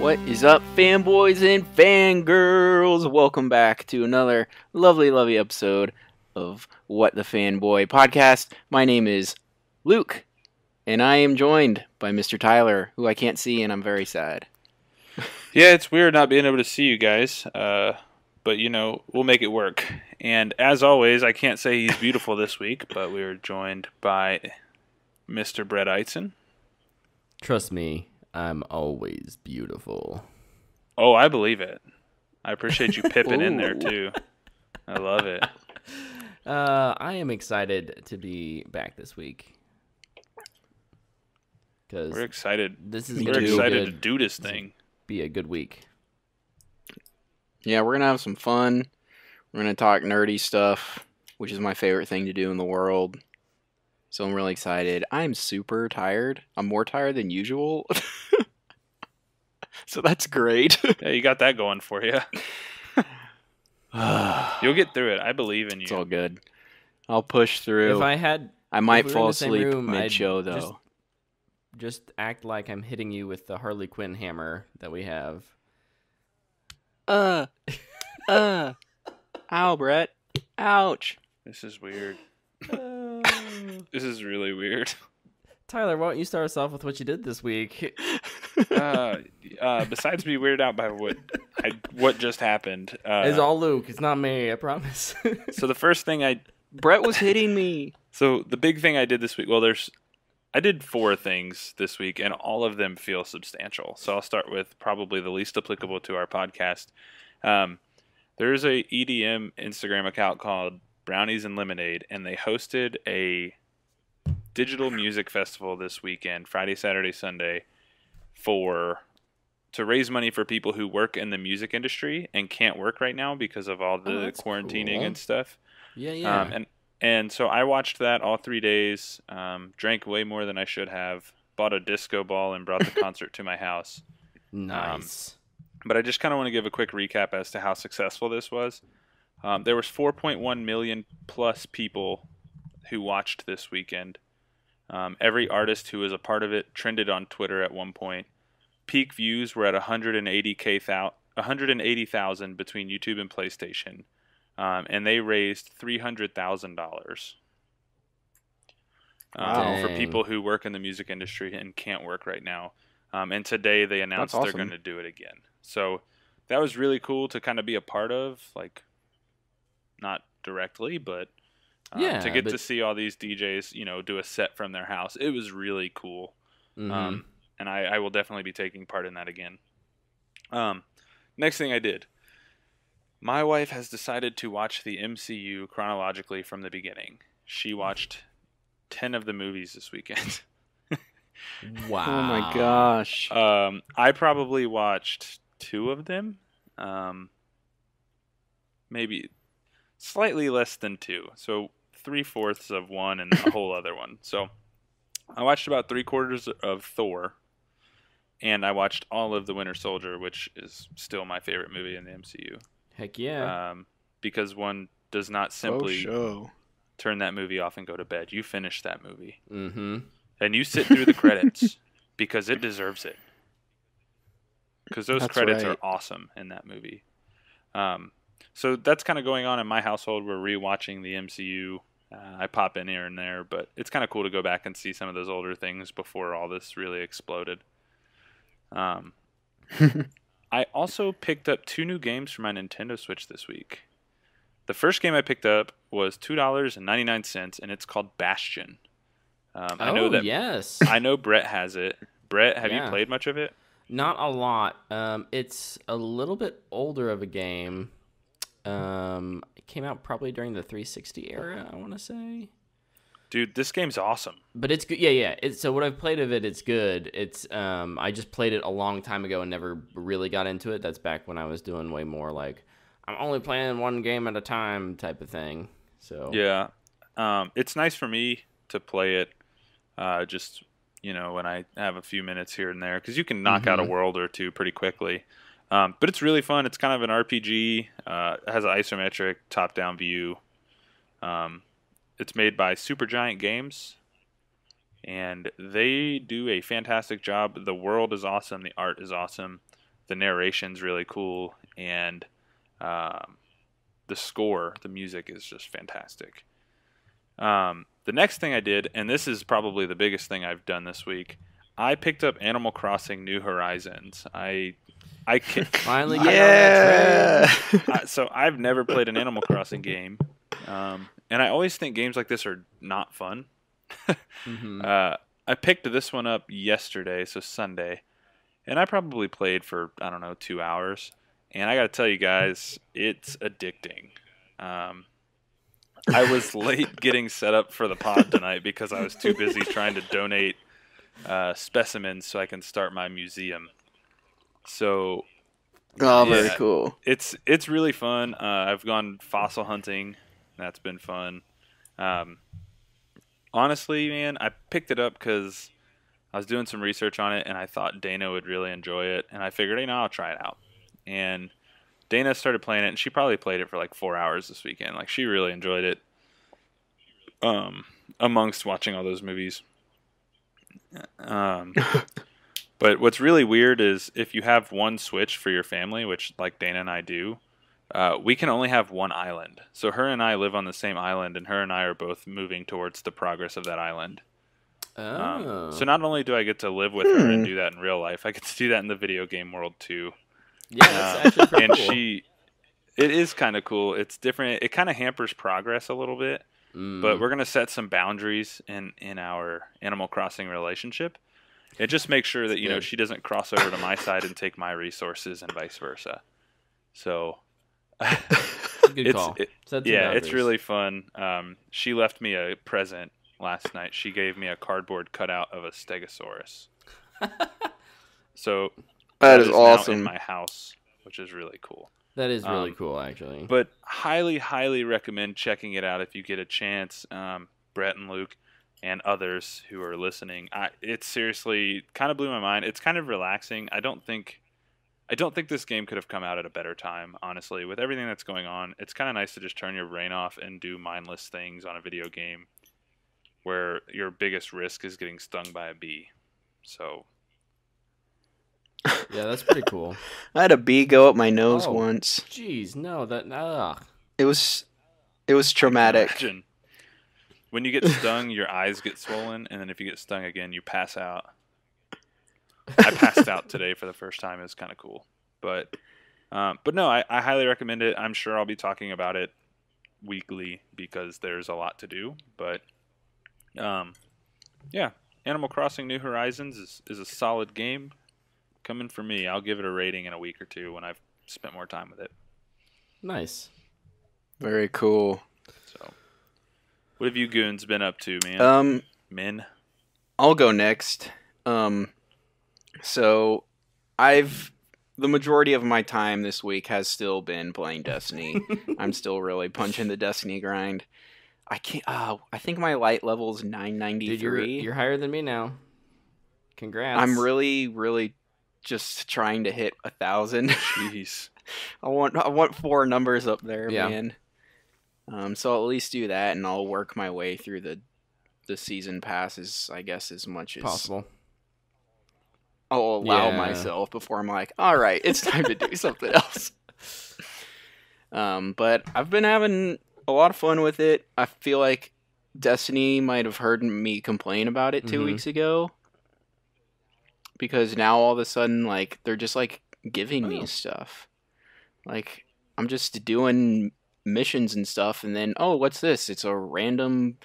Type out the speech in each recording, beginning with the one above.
What is up, fanboys and fangirls? Welcome back to another lovely episode of What the Fanboy podcast. My name is Luke, and I am joined by Mr. Tyler, who I can't see, and I'm very sad. Yeah, it's weird not being able to see you guys, but you know, we'll make it work. And as always, I can't say he's beautiful this week, but we're joined by Mr. Brett Eitzen. Trust me, I'm always beautiful. Oh, I believe it. I appreciate you pipping in there too. I love it. I am excited to be back this week. We're excited. We're excited to do this thing. Be a good week. Yeah, we're gonna have some fun. We're gonna talk nerdy stuff, which is my favorite thing to do in the world. So I'm really excited. I'm super tired. I'm more tired than usual. So that's great. Yeah, you got that going for you. You'll get through it. I believe in you. It's all good. I'll push through. I might fall asleep mid-show, though. Just act like I'm hitting you with the Harley Quinn hammer that we have. Ow, Brett. Ouch. This is weird. This is really weird. Tyler, why don't you start us off with what you did this week? Besides be weirded out by what just happened. It's all Luke. It's not me, I promise. So the first thing Brett was hitting me. So the big thing I did this week, I did 4 things this week, and all of them feel substantial. So I'll start with probably the least applicable to our podcast. There's a EDM Instagram account called Brownies and Lemonade, and they hosted a digital music festival this weekend, Friday, Saturday, Sunday, to raise money for people who work in the music industry and can't work right now because of all the quarantining and stuff. Yeah. And so I watched that all 3 days, drank way more than I should have, bought a disco ball and brought the concert to my house. Nice. But I just kind of want to give a quick recap as to how successful this was. There was 4.1 million plus people who watched this weekend. Every artist who was a part of it trended on Twitter at one point. Peak views were at 180,000 between YouTube and PlayStation. And they raised $300,000 for people who work in the music industry and can't work right now. And today they announced they're going to do it again. So that was really cool to kind of be a part of, like, not directly, but to see all these DJs, do a set from their house. It was really cool. Mm-hmm. And I will definitely be taking part in that again. Next thing I did. My wife has decided to watch the MCU chronologically from the beginning. She watched 10 of the movies this weekend. Wow. Oh my gosh. I probably watched 2 of them. Maybe slightly less than 2. So 3/4 of one and a whole other one. So I watched about 3/4 of Thor. And I watched all of The Winter Soldier, which is still my favorite movie in the MCU. Heck yeah. Because one does not simply turn that movie off and go to bed. You finish that movie. Mm-hmm. And you sit through the credits because it deserves it. Because those credits are awesome in that movie. So that's kind of going on in my household. We're rewatching the MCU. I pop in here and there, but it's kind of cool to go back and see some of those older things before all this really exploded. I also picked up 2 new games for my Nintendo Switch this week. The first game I picked up was $2.99, and it's called Bastion. I know Brett has it. Brett, have you played much of it? Not a lot. It's a little bit older of a game. It came out probably during the 360 era, I want to say. Dude, this game's awesome. But it's good. Yeah. So what I've played of it, it's good. It's I just played it a long time ago and never really got into it. That's back when I was doing way more like I'm only playing one game at a time type of thing. So yeah, it's nice for me to play it just when I have a few minutes here and there because you can knock out a world or two pretty quickly. But it's really fun. It's kind of an RPG. It has an isometric top-down view. It's made by Supergiant Games, and they do a fantastic job. The world is awesome. The art is awesome. the narration's really cool, and the score, the music is just fantastic. The next thing I did, and this is probably the biggest thing I've done this week, I picked up Animal Crossing New Horizons. I Finally got on that train. So I've never played an Animal Crossing game, and I always think games like this are not fun. I picked this one up yesterday, so Sunday, and I probably played for, I don't know, 2 hours. And I got to tell you guys, it's addicting. I was late getting set up for the pod tonight because I was too busy trying to donate specimens so I can start my museum. So, very cool. It's really fun. I've gone fossil hunting. That's been fun. Honestly, man, I picked it up because I was doing some research on it, and I thought Dana would really enjoy it. And I figured, I'll try it out. And Dana started playing it, and she probably played it for like 4 hours this weekend. Like, she really enjoyed it. Amongst watching all those movies. But what's really weird is if you have one Switch for your family, which like Dana and I do, we can only have one island. So her and I live on the same island, and her and I are both moving towards the progress of that island. So not only do I get to live with her and do that in real life, I get to do that in the video game world too. Yeah, that's actually pretty and cool. It is kind of cool. It's different. It kind of hampers progress a little bit, but we're going to set some boundaries in our Animal Crossing relationship. It just makes sure that, she doesn't cross over to my side and take my resources and vice versa. So Good call. It's really fun. She left me a present last night. She gave me a cardboard cutout of a stegosaurus. So that is awesome. Now in my house, which is really cool. That is really cool, actually. But highly, highly recommend checking it out if you get a chance. Brett and Luke and others who are listening. It seriously kind of blew my mind. It's kind of relaxing. I don't think this game could have come out at a better time, honestly. With everything that's going on, it's kind of nice to just turn your brain off and do mindless things on a video game where your biggest risk is getting stung by a bee. So yeah, that's pretty cool. I had a bee go up my nose once. Jeez, no, It was traumatic. Imagine. When you get stung, your eyes get swollen, and then if you get stung again, you pass out. I passed out today for the first time. It was kind of cool. But no, I highly recommend it. I'm sure I'll be talking about it weekly because there's a lot to do. But yeah, Animal Crossing New Horizons is a solid game. Coming for me. I'll give it a rating in a week or two when I've spent more time with it. Nice. Very cool. So, what have you goons been up to, man? Men? I'll go next. So, the majority of my time this week has still been playing Destiny. I'm still really punching the Destiny grind. I can't. I think my light level is 993. Dude, you're higher than me now. Congrats. I'm really, really just trying to hit 1,000. Jeez. I want 4 numbers up there, yeah. man. So I'll at least do that, and I'll work my way through the season passes, I guess, as much as possible. I'll allow myself before I'm like, all right, it's time to do something else. But I've been having a lot of fun with it. I feel like Destiny might have heard me complain about it 2 weeks ago. Because now all of a sudden, like, they're just, like, giving me stuff. Like, I'm just doing missions and stuff, and then, what's this? It's a random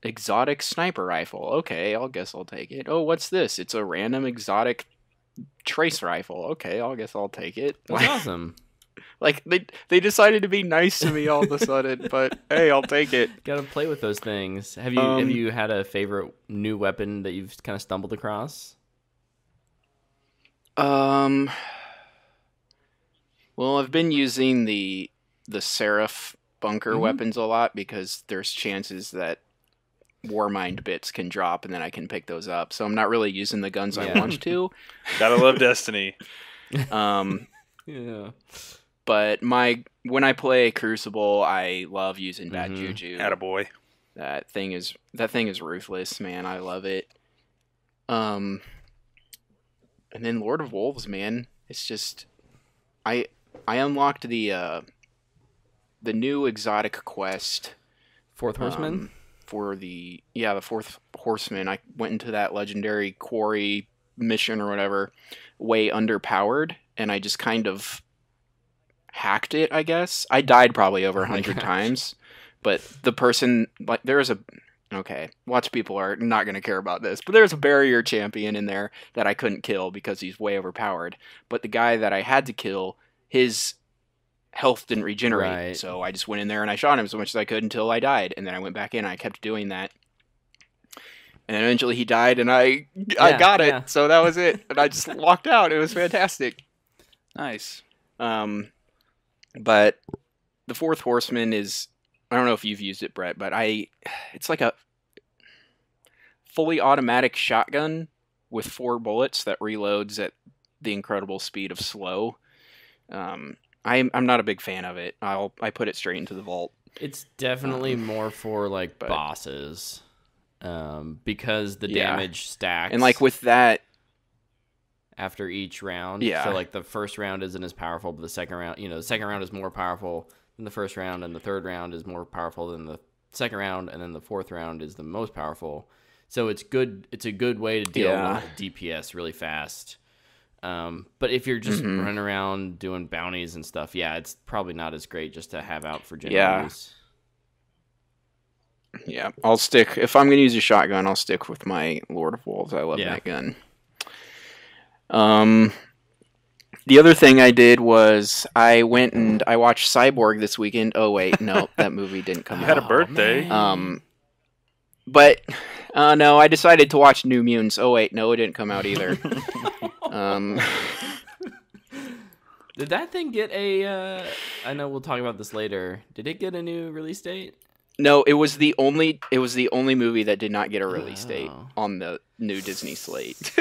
exotic sniper rifle. Okay, guess I'll take it. Oh, what's this? It's a random exotic trace rifle. Okay, guess I'll take it. That's awesome. Like, they decided to be nice to me all of a sudden, but hey, I'll take it. Gotta play with those things. Have you had a favorite new weapon that you've kind of stumbled across? Well, I've been using the Seraph bunker weapons a lot because there's chances that Warmind bits can drop and then I can pick those up. So I'm not really using the guns I want to. Gotta love Destiny. Yeah. But when I play Crucible, I love using Bad Juju. Attaboy. That thing is ruthless, man. I love it. And then Lord of Wolves, man. It's just I unlocked the new exotic quest. Fourth Horseman? For the Fourth Horseman. I went into that legendary quarry mission or whatever way underpowered, and I just kind of hacked it, I guess. I died probably over 100 times, but the person, like, lots of people are not going to care about this, but there's a barrier champion in there that I couldn't kill because he's way overpowered, but the guy that I had to kill, his health didn't regenerate, Right. So I just went in there and I shot him as much as I could until I died, and then I went back in and I kept doing that. And then eventually he died, and I got it. So that was it. And I just walked out. It was fantastic. Nice. But the Fourth Horseman is, I don't know if you've used it, Brett, but it's like a fully automatic shotgun with 4 bullets that reloads at the incredible speed of slow. I'm not a big fan of it. I put it straight into the vault. It's definitely more for like bosses. Because the damage stacks. And like with that, after each round. Yeah. So like the first round isn't as powerful, but the second round, the second round is more powerful than the first round, and the third round is more powerful than the second round, and then the fourth round is the most powerful. So it's good. It's a good way to deal with DPS really fast. But if you're just running around doing bounties and stuff, it's probably not as great just to have out for general use. Yeah, I'll stick. If I'm going to use a shotgun, I'll stick with my Lord of Wolves. I love that gun. The other thing I did was I went and I watched Cyborg this weekend. Oh wait, no, that movie didn't come out. You had a birthday. But no, I decided to watch New Mutants. Oh wait, no, it didn't come out either. Did that thing get a? I know we'll talk about this later. Did it get a new release date? No, it was the only movie that did not get a release date on the new Disney slate.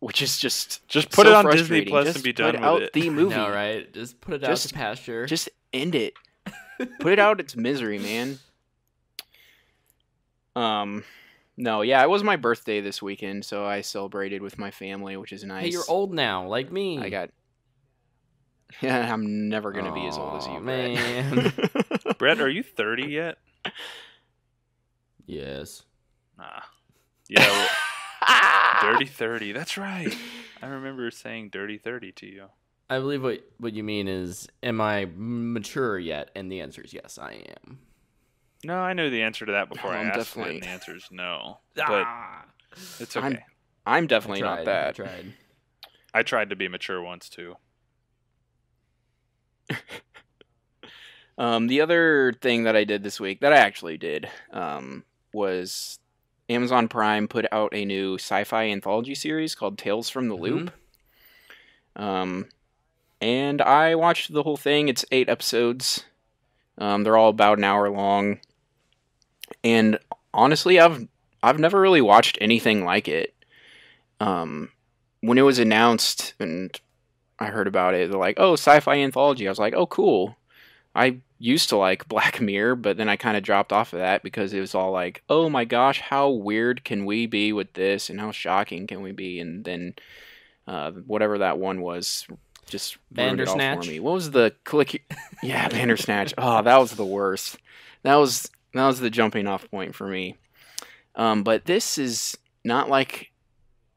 Which is just put so it on frustrating. Disney Plus just and be done put with out it. The movie. No, right? Just put it out to pasture. Just end it. Put it out its misery, man. No, it was my birthday this weekend, so I celebrated with my family, which is nice. Hey, you're old now, like me. I'm never gonna be as old as you, man. Brett. Brett, are you 30 yet? Yes. Nah. Yeah. Well, Dirty 30. That's right. I remember saying Dirty 30 to you. I believe what you mean is, am I mature yet? And the answer is yes, I am. No, I knew the answer to that before I asked definitely. it, and the answer is no. But it's okay. I'm definitely not that. I tried to be mature once, too. The other thing that I did this week, that I actually did, was Amazon Prime put out a new sci-fi anthology series called Tales from the Loop. And I watched the whole thing. It's 8 episodes. They're all about an hour long. And honestly, I've never really watched anything like it. When it was announced and I heard about it, they're like, oh, sci-fi anthology. I was like, oh, cool. I used to like Black Mirror, but then I kind of dropped off of that because it was all like, oh my gosh, how weird can we be with this, and how shocking can we be? And then whatever that one was just ruined it all for me. What was the click? Yeah, Bandersnatch. Oh, that was the worst. That was the jumping off point for me. But this is not like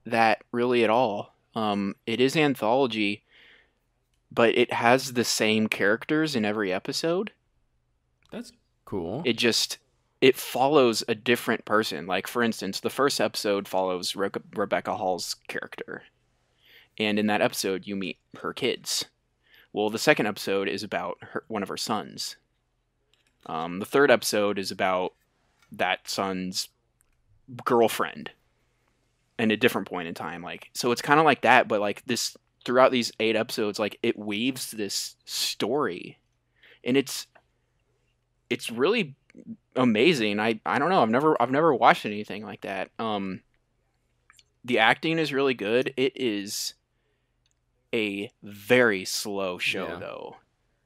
that really at all. It is anthology, but it has the same characters in every episode. That's cool. It follows a different person. Like, for instance, the first episode follows Rebecca Hall's character. And in that episode, you meet her kids. Well, the second episode is about one of her sons. The third episode is about that son's girlfriend. And a different point in time. So it's kind of like that, but like this... Throughout these 8 episodes, like, it weaves this story, and it's really amazing. I don't know. I've never watched anything like that. The acting is really good. It is a very slow show, though.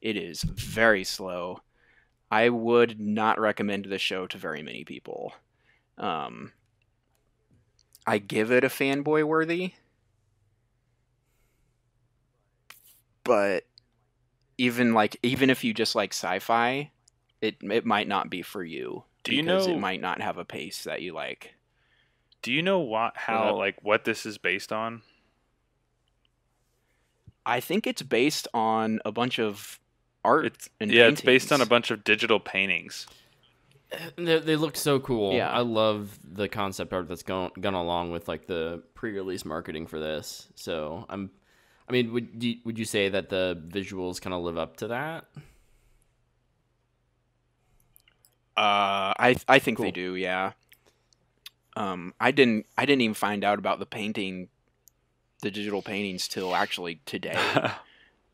It is very slow. I would not recommend the show to very many people. I give it a fanboy worthy. but even if you just like sci-fi, it might not be for you. Because it might not have a pace that you like. Do you know what this is based on? I think it's based on a bunch of art and yeah, paintings. It's based on a bunch of digital paintings. They look so cool. Yeah. I love the concept art that's gone along with like the pre-release marketing for this. So would you say that the visuals kind of live up to that? I think they do. Yeah. I didn't even find out about the digital paintings till actually today.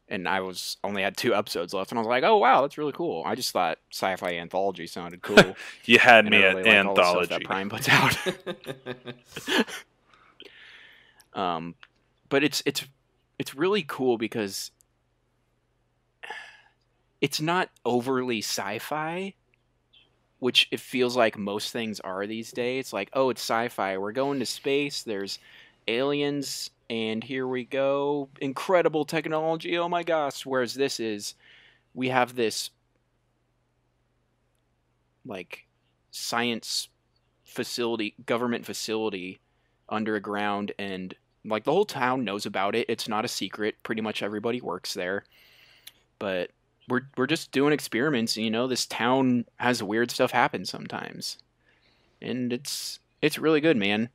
And I only had 2 episodes left, and I was like, "Oh wow, that's really cool." I just thought sci-fi anthology sounded cool. You had me at really like anthology. all the stuff that Prime puts out. But it's really cool because it's not overly sci-fi, which it feels like most things are these days. It's like, oh, it's sci-fi. We're going to space. There's aliens. And here we go. Incredible technology. Oh my gosh. Whereas we have this like science facility, government facility underground, and like the whole town knows about it. It's not a secret. Pretty much everybody works there. But we're just doing experiments. And, this town has weird stuff happen sometimes. And it's really good, man.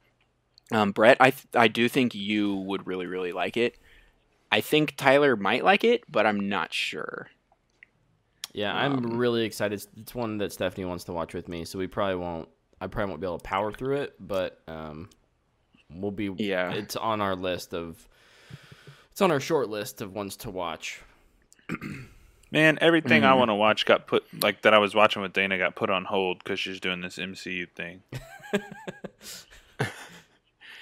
Brett, I do think you would really, really like it. I think Tyler might like it, but I'm not sure. Yeah, I'm really excited. It's one that Stephanie wants to watch with me, so I probably won't be able to power through it, but we'll be. Yeah, it's on our short list of ones to watch. Man, everything I want to watch that I was watching with Dana got put on hold because she's doing this MCU thing.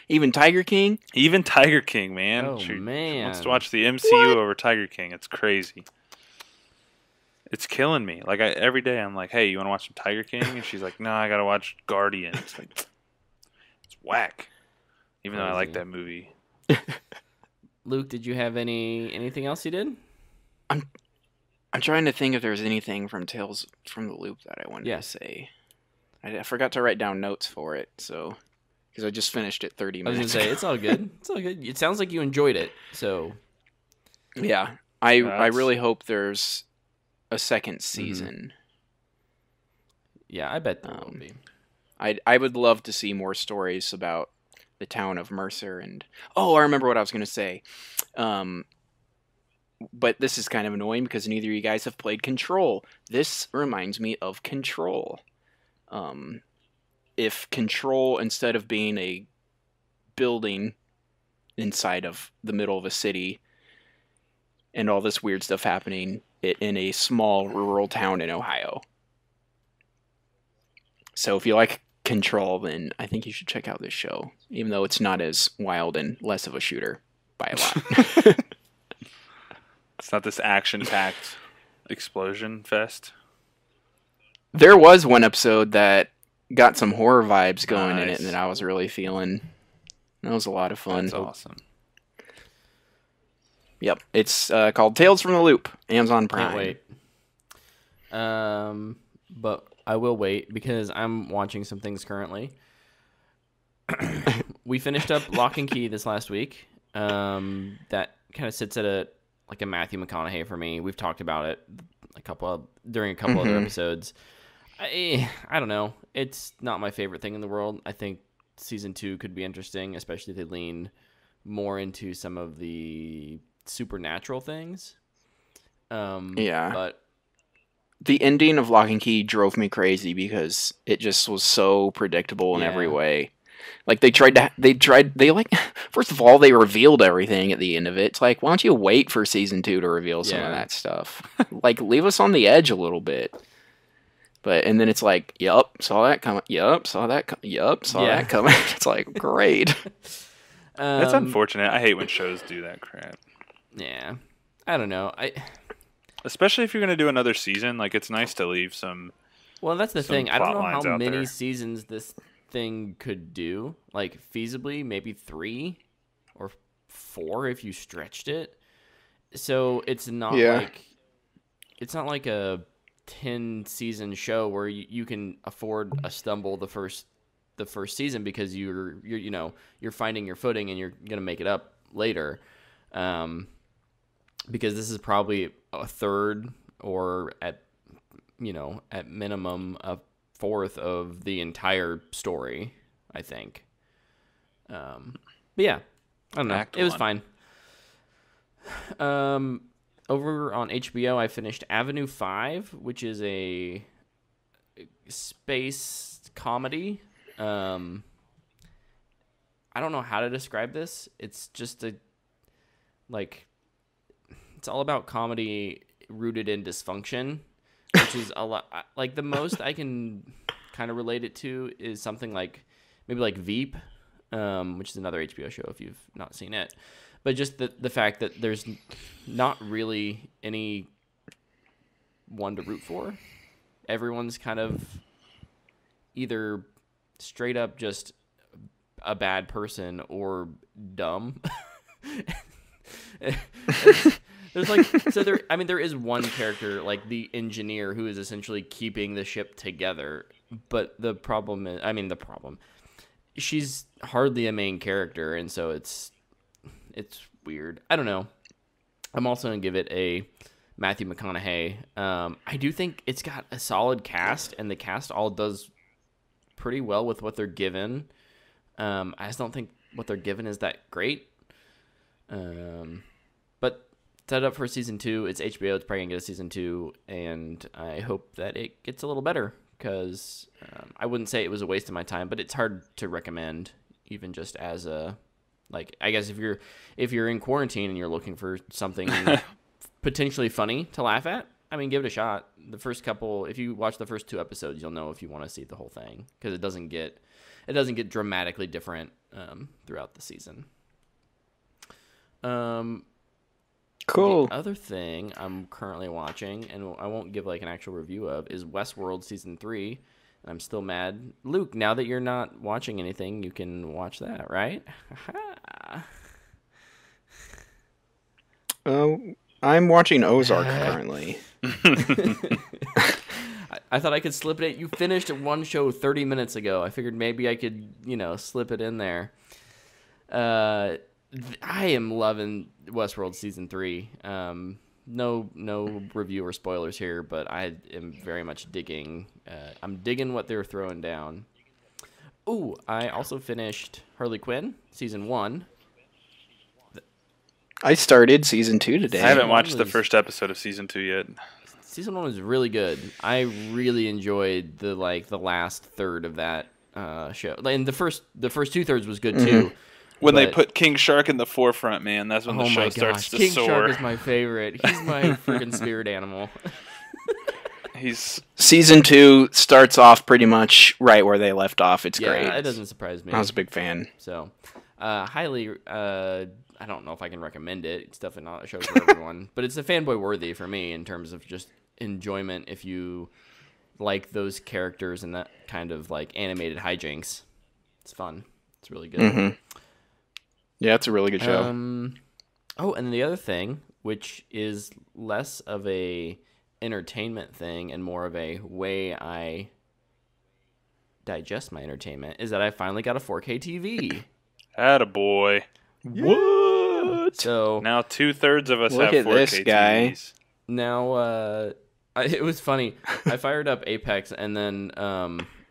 Even Tiger King? Even Tiger King, man. Oh, she man. wants to watch the MCU over Tiger King. It's crazy. It's killing me. Like, every day I'm like, hey, you want to watch some Tiger King? And she's like, no, I got to watch Guardians. It's whack. Even though I like that movie. Luke, did you have anything else you did? I'm trying to think if there's anything from Tales from the Loop that I wanted to say. I forgot to write down notes for it, so... Because I just finished it 30 minutes I was going to say, it's all good. It's all good. It sounds like you enjoyed it, so... Yeah. I really hope there's a second season. Yeah, I bet there will be. I would love to see more stories about the town of Mercer and... Oh, I remember what I was going to say. But this is kind of annoying because neither of you guys have played Control. This reminds me of Control. If Control, instead of being a building inside of the middle of a city and all this weird stuff happening in a small rural town in Ohio. So if you like Control, then I think you should check out this show, even though it's not as wild and less of a shooter by a lot. It's not this action-packed explosion fest. There was one episode that got some horror vibes going in it that I was really feeling. That was a lot of fun. That's awesome. Yep. It's called Tales from the Loop, Amazon Prime. Can't wait. But I will wait because I'm watching some things currently. We finished up Lock and Key this last week. That kind of sits at a Matthew McConaughey for me. We've talked about it during a couple other episodes. I don't know. It's not my favorite thing in the world. I think season 2 could be interesting, especially if they lean more into some of the supernatural things. Yeah. But the ending of Lock and Key drove me crazy because it just was so predictable in every way. Like first of all, they revealed everything at the end of it. It's like, why don't you wait for season 2 to reveal some of that stuff? Leave us on the edge a little bit. And then it's like, yup, saw that coming. Yup, saw that coming. Yup, saw that coming. It's like, great. That's unfortunate. I hate when shows do that crap. Yeah. I don't know. Especially if you're going to do another season, it's nice to leave some. Well, that's the thing. I don't know how many there. seasons this thing could do. Feasibly, maybe 3 or 4 if you stretched it. So it's not like a 10-season show where you can afford a stumble the first season because you're finding your footing and you're gonna make it up later, because this is probably a third or at minimum a fourth of the entire story, I think. But yeah, I don't know. It was fine. Over on HBO, I finished Avenue 5, which is a space comedy. I don't know how to describe this. It's just it's all about comedy rooted in dysfunction, which is a lot. Like, the most I can kind of relate it to is something like maybe like Veep, which is another HBO show if you've not seen it. But just the fact that there's not really any one to root for. Everyone's kind of either straight up just a bad person or dumb. There is one character, like the engineer, who is essentially keeping the ship together. But the problem is, she's hardly a main character, and so it's weird. I don't know. I'm also going to give it a Matthew McConaughey. I do think it's got a solid cast, and the cast all does pretty well with what they're given. I just don't think what they're given is that great. But set up for season 2. It's HBO. It's probably going to get a season 2, and I hope that it gets a little better, because I wouldn't say it was a waste of my time, but it's hard to recommend, even just as a... Like, I guess if you're in quarantine and you're looking for something potentially funny to laugh at, I mean, give it a shot. If you watch the first 2 episodes, you'll know if you want to see the whole thing, because it doesn't get dramatically different throughout the season. Cool. The other thing I'm currently watching, and I won't give like an actual review of, is Westworld season 3. I'm still mad. Luke, now that you're not watching anything, you can watch that, right? I'm watching Ozark currently. I thought I could slip it in. You finished one show 30 minutes ago. I figured maybe I could, slip it in there. I am loving Westworld season 3. No review or spoilers here, but I am very much digging. I'm digging what they're throwing down. Ooh, I also finished Harley Quinn season 1. I started season 2 today. I haven't watched the first episode of season 2 yet. Season 1 was really good. I really enjoyed the last third of that show. And the first 2/3 was good too. When they put King Shark in the forefront, man, that's when the show starts to King soar. Shark is my favorite. He's my freaking spirit animal. Season 2 starts off pretty much right where they left off. It's great. Yeah, it doesn't surprise me. I was a big fan. So, highly, I don't know if I can recommend it. It's definitely not a show for everyone. But it's a fanboy worthy for me in terms of just enjoyment if you like those characters and that kind of like animated hijinks. It's fun. It's really good. Mm-hmm. Yeah, it's a really good show. And the other thing, which is less of a entertainment thing and more of a way I digest my entertainment, is that I finally got a 4K TV. Attaboy. What? So now 2/3 of us Look have at 4K this guy. TVs. Now, it was funny. I fired up Apex and then,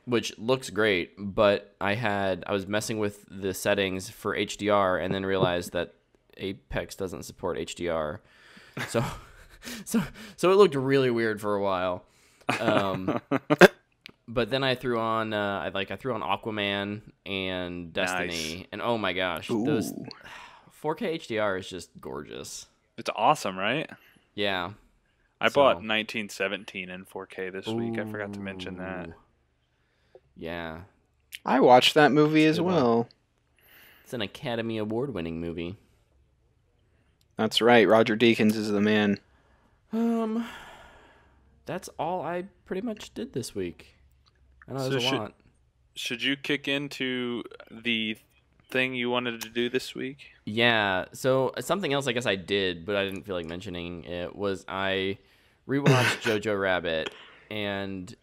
which looks great, but I was messing with the settings for HDR and then realized that Apex doesn't support HDR. So it looked really weird for a while. But then I threw on Aquaman and Destiny, and oh my gosh, those 4K HDR is just gorgeous. It's awesome, right? Yeah. I bought 1917 in 4K this week. I forgot to mention that. Yeah. I watched that movie as well. It's an Academy Award-winning movie. That's right. Roger Deakins is the man. That's all I pretty much did this week. I know there's a lot. Should you kick into the thing you wanted to do this week? Yeah, so something else I guess I did, but I didn't feel like mentioning it, was I rewatched Jojo Rabbit, and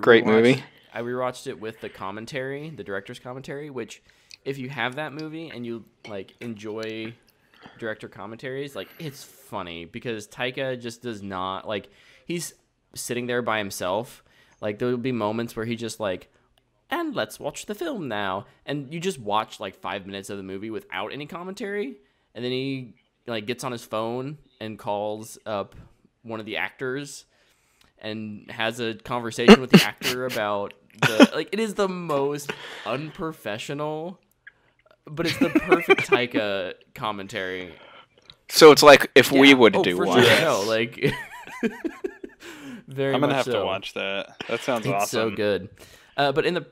Great movie. I rewatched it with the commentary, the director's commentary, which if you have that movie and you like enjoy director commentaries, like it's funny because Taika just does not like, he's sitting there by himself. Like there will be moments where he just like, and let's watch the film now, and you just watch like 5 minutes of the movie without any commentary, and then he like gets on his phone and calls up one of the actors and has a conversation with the actor about the, like, it is the most unprofessional, but it's the perfect Taika commentary. So it's like if we would do for one. Sure. No, like very I'm gonna much have so. to watch that. That sounds It's awesome. so good. But in the,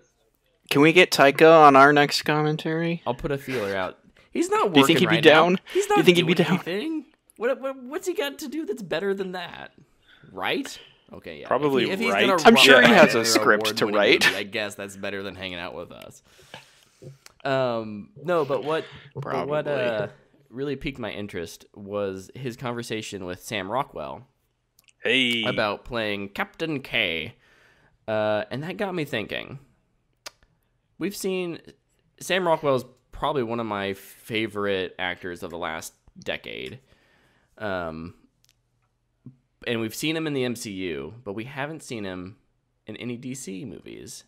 Can we get Taika on our next commentary? I'll put a feeler out. He's not working. Do you think he'd be right down? now. He's not Do you think he'd be doing down? anything. What's he got to do that's better than that? Right? Okay, yeah. Probably if he's right. gonna I'm sure write he has a another script to award-winning write. movie, I guess that's better than hanging out with us. No, but what really piqued my interest was his conversation with Sam Rockwell Hey. about playing Captain K. And that got me thinking. We've seen Sam Rockwell's probably one of my favorite actors of the last decade. And we've seen him in the MCU, but we haven't seen him in any DC movies.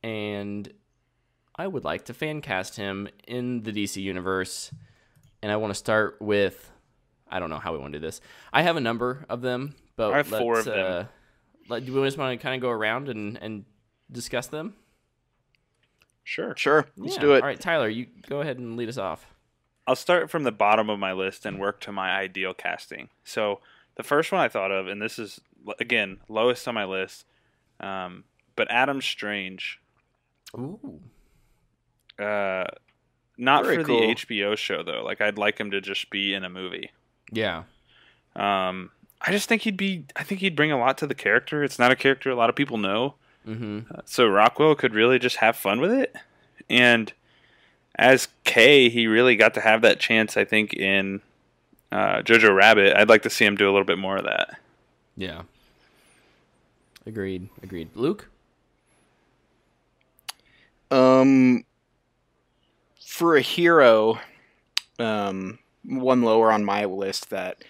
And I would like to fan cast him in the DC universe. And I want to start with, I don't know how we want to do this. I have a number of them, but I have 4 of them. Do we just want to kind of go around and discuss them? Sure. Let's do it. All right, Tyler, you go ahead and lead us off. I'll start from the bottom of my list and work to my ideal casting. So the first one I thought of, and this is, again, lowest on my list, but Adam Strange. Ooh. Not Very for cool. the HBO show, though. Like, I'd like him to just be in a movie. Yeah. I just think he'd bring a lot to the character. It's not a character a lot of people know. Mm-hmm. So Rockwell could really just have fun with it. And as Kay, he really got to have that chance, I think, in Jojo Rabbit. I'd like to see him do a little bit more of that. Yeah. Agreed. Luke? For a hero, one lower on my list that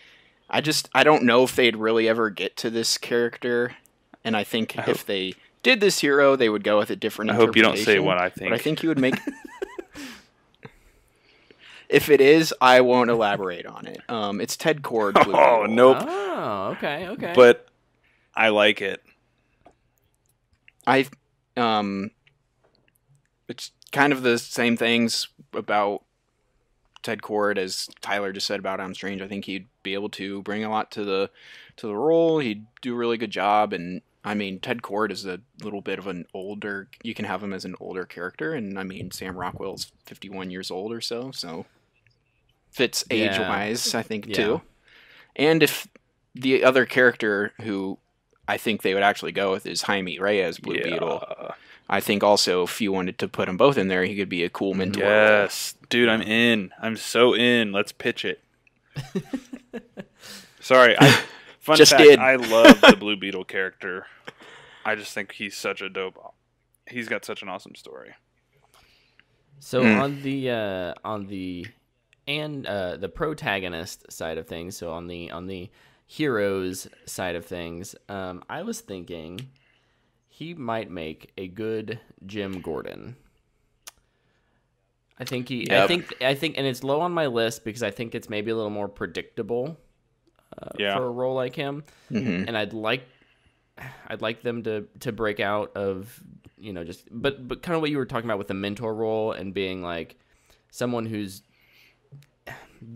I don't know if they'd really ever get to this character, and I think if they did this hero, they would go with a different I hope you don't say interpretation, what I think. But I think you would make... If it is, I won't elaborate on it. It's Ted Cord. Blue Oh, Beetle. nope. Oh, okay. But I like it. It's kind of the same things about Ted Cord as Tyler just said about Adam Strange. I think he'd be able to bring a lot to the role. He'd do a really good job, and I mean, Ted Cord is a little bit of an older. You can have him as an older character, and I mean, Sam Rockwell's 51 years old or so fits age-wise, I think too. And if the other character who I think they would actually go with is Jaime Reyes, Blue Beetle. I think also if you wanted to put them both in there, he could be a cool mentor. Yes. Dude, I'm in. I'm so in. Let's pitch it. Sorry. Fun Just fact, did. I love the Blue Beetle character. I just think he's such a dope. He's got such an awesome story. So on the protagonist side of things, so on the heroes side of things, I was thinking he might make a good Jim Gordon. I think Yep. I think, and it's low on my list because I think it's maybe a little more predictable for a role like him, and I'd like them to break out of, just but kind of what you were talking about with the mentor role and being like someone who's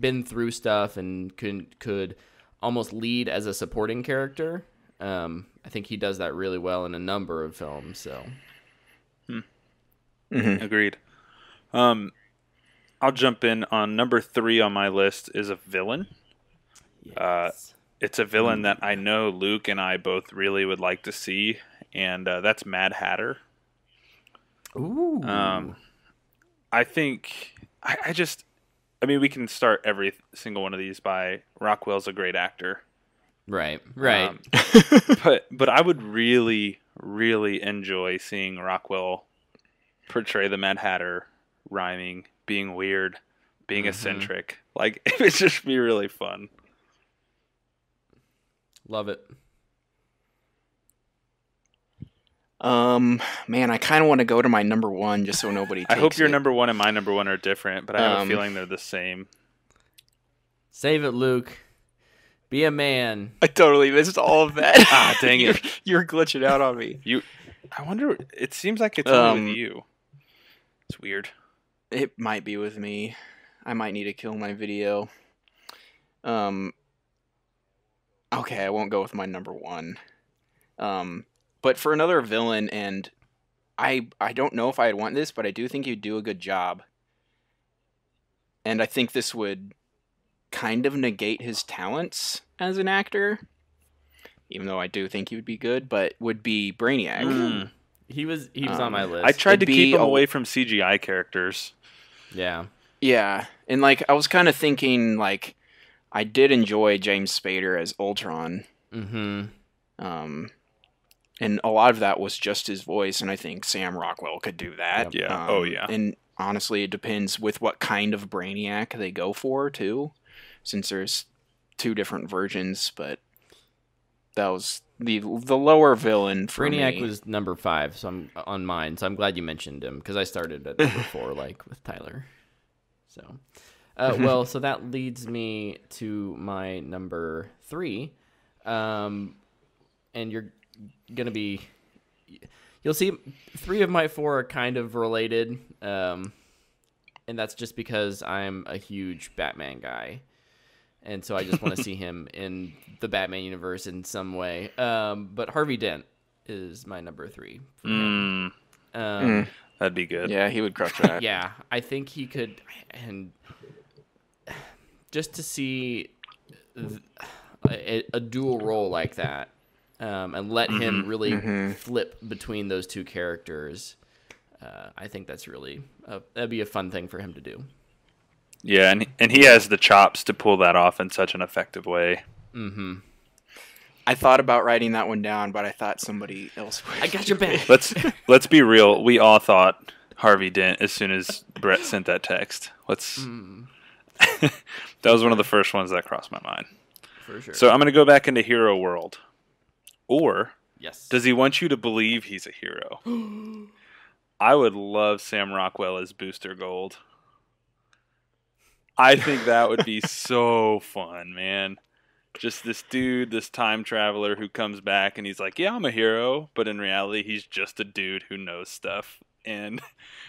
been through stuff and could almost lead as a supporting character. I think he does that really well in a number of films. So, Agreed. I'll jump in on number 3 on my list is a villain. yes. It's a villain that I know Luke and I both really would like to see, and that's Mad Hatter. Ooh. I think I mean, we can start every single one of these by Rockwell's a great actor. Right. But I would really, really enjoy seeing Rockwell portray the Mad Hatter, rhyming, being weird, being eccentric. Like, it would just be really fun. Love it. Man, I kind of want to go to my number one just so nobody takes I hope your it. number one and my number one are different, but I have a feeling they're the same. Save it, Luke. Be a man. I totally missed all of that. Ah, dang it. You're glitching out on me. I wonder, it seems like it's only with you. It's weird. It might be with me. I might need to kill my video. Okay, I won't go with my number one. But for another villain, and I don't know if I'd want this, but I do think he'd do a good job. And I think this would kind of negate his talents as an actor, even though I do think he would be good, but would be Brainiac. He was on my list. I tried to keep him away from CGI characters. Yeah. Yeah, and like I was kind of thinking, like I did enjoy James Spader as Ultron. And a lot of that was just his voice, and I think Sam Rockwell could do that. Yep. Yeah. And honestly, it depends with what kind of Brainiac they go for, too, since there's two different versions, but that was the lower villain for Brainiac me. was number 5, so I'm on mine, so I'm glad you mentioned him, because I started at number 4, like, with Tyler. So, well, so that leads me to my number 3, and you're gonna be, you'll see 3 of my 4 are kind of related, and that's just because I'm a huge Batman guy, and so I just want to see him in the Batman universe in some way. But Harvey Dent is my number 3 for him. That'd be good. Yeah, he would crush that. Yeah, I think he could, and just to see a dual role like that, and let him really flip between those two characters, I think that's really that'd be a fun thing for him to do. Yeah, and he has the chops to pull that off in such an effective way. I thought about writing that one down, but I thought somebody else would. I got your back. Let's be real. We all thought Harvey Dent as soon as Brett sent that text. That was one of the first ones that crossed my mind. For sure. So I'm going to go back into hero world. Or yes, does he want you to believe he's a hero? I would love Sam Rockwell as Booster Gold. I think that would be so fun, man. Just this dude, this time traveler who comes back and he's like, yeah, I'm a hero. But in reality, he's just a dude who knows stuff and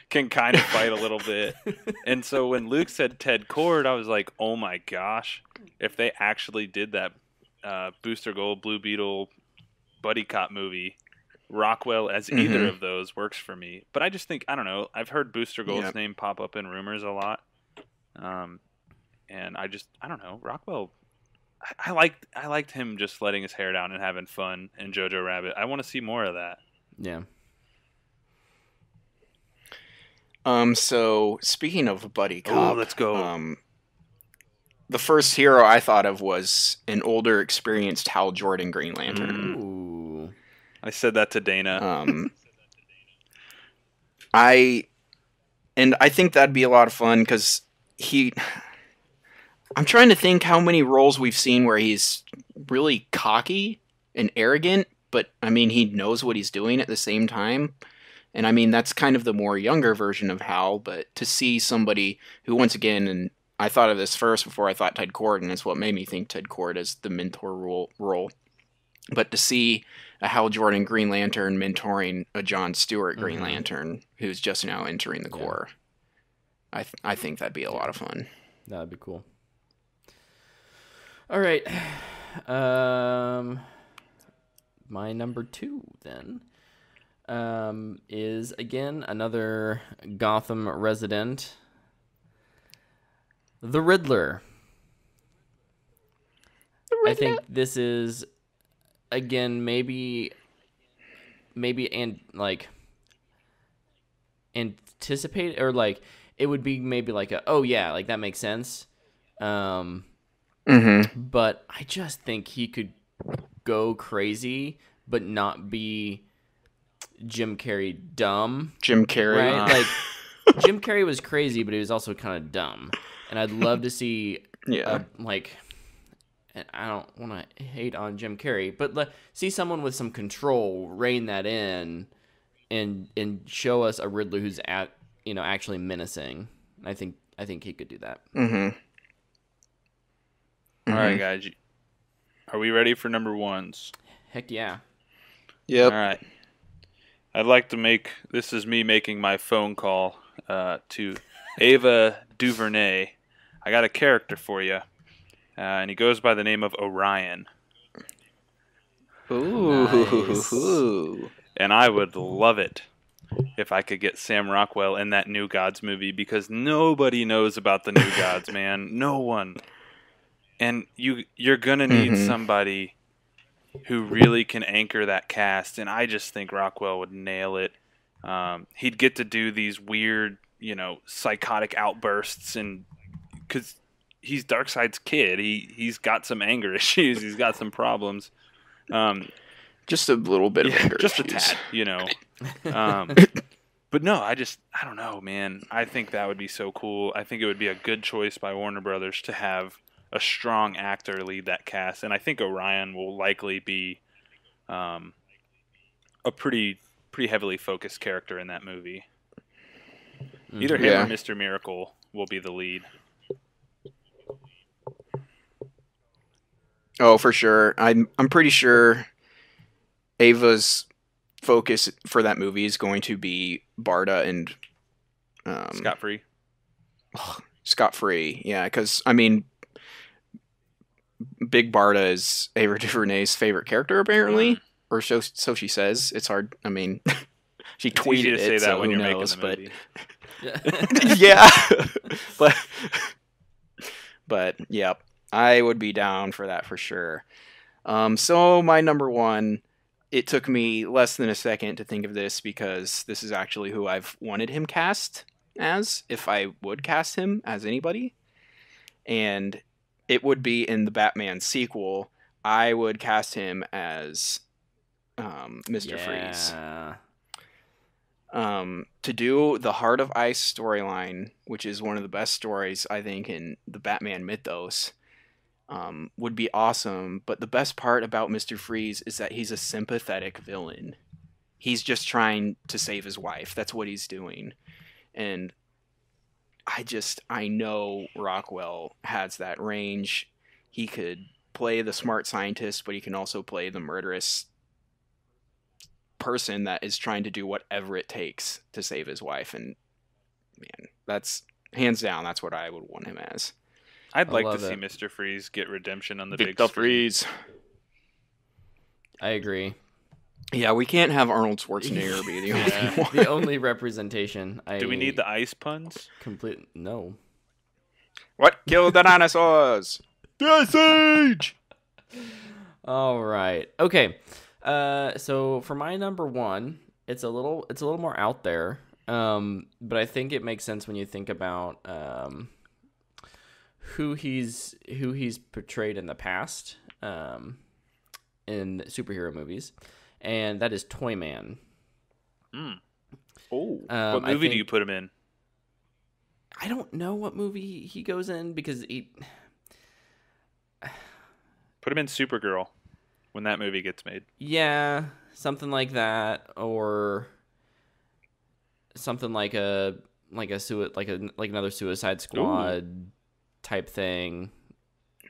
can kind of fight a little bit. And so when Luke said Ted Kord, I was like, oh my gosh. If they actually did that Booster Gold, Blue Beetle buddy cop movie, Rockwell as either of those works for me. But I just think, I don't know, I've heard Booster Gold's name pop up in rumors a lot. And I don't know, Rockwell, I liked him just letting his hair down and having fun in Jojo Rabbit. I want to see more of that. Yeah. So speaking of buddy cop, let's go. The first hero I thought of was an older, experienced Hal Jordan Green Lantern. Ooh. I said that to Dana. I think that'd be a lot of fun because I'm trying to think how many roles we've seen where he's really cocky and arrogant, but I mean he knows what he's doing at the same time. And I mean that's kind of the more younger version of Hal, but to see somebody who, once again, and I thought of this first before I thought Ted Kord, and it's what made me think Ted Kord as the mentor role. But to see a Hal Jordan Green Lantern mentoring a John Stewart Green Lantern who's just now entering the Corps, I think that'd be a lot of fun. That'd be cool. All right. My number 2 then is again another Gotham resident, the Riddler. I think this is again maybe and like anticipate, or like it would be maybe like oh yeah, like that makes sense. But I just think he could go crazy, but not be Jim Carrey dumb. Jim Carrey, right? Like Jim Carrey was crazy, but he was also kind of dumb. And I'd love to see, like, and I don't want to hate on Jim Carrey, but see someone with some control rein that in, and show us a Riddler who's actually menacing. I think he could do that. All right, guys, are we ready for number ones? Heck yeah. Yep. All right. I'd like to this is me making my phone call to Ava DuVernay. I got a character for you, and he goes by the name of Orion. Ooh. Nice. And I would love it if I could get Sam Rockwell in that New Gods movie, because nobody knows about the New Gods, man. No one. And you're going to need somebody who really can anchor that cast, and I just think Rockwell would nail it. He'd get to do these weird, psychotic outbursts, and because he's Darkseid's kid, he's got some anger issues, he's got some problems. Just a little bit of anger just issues. A tad, But no, I don't know, man. I think that would be so cool. I think it would be a good choice by Warner Brothers to have a strong actor lead that cast, and I think Orion will likely be a pretty heavily focused character in that movie. Either him or Mr. Miracle will be the lead. Oh, for sure. I'm pretty sure Ava's focus for that movie is going to be Barda and Scott-Free. Scott-Free, yeah, because Big Barda is Ava DuVernay's favorite character, apparently, or so she says. It's hard. She tweeted to say it, that so when who you're knows? making the But yeah, but yeah, I would be down for that for sure. So my number one, it took me less than a second to think of this because this is actually who I've wanted him cast as, if I would cast him as anybody, and it would be in the Batman sequel. I would cast him as Mr. Freeze. To do the Heart of Ice storyline, which is one of the best stories, I think, in the Batman mythos, would be awesome. But the best part about Mr. Freeze is that he's a sympathetic villain. He's just trying to save his wife. That's what he's doing. And I know Rockwell has that range. He could play the smart scientist, but he can also play the murderous person that is trying to do whatever it takes to save his wife. And man, that's hands down, that's what I would want him as. I'd like to see Mr. Freeze get redemption on the big screen. Freeze. I agree. Yeah, we can't have Arnold Schwarzenegger be the only one. The only representation. Do we need the ice puns? No. What killed the dinosaurs? The Ice Age! All right. Okay. So for my number one, it's a little more out there. But I think it makes sense when you think about who he's portrayed in the past in superhero movies. And that is Toyman. Oh, what movie do you put him in? I don't know what movie he goes in because he... Put him in Supergirl when that movie gets made. Yeah, something like that, or something like another Suicide Squad type thing.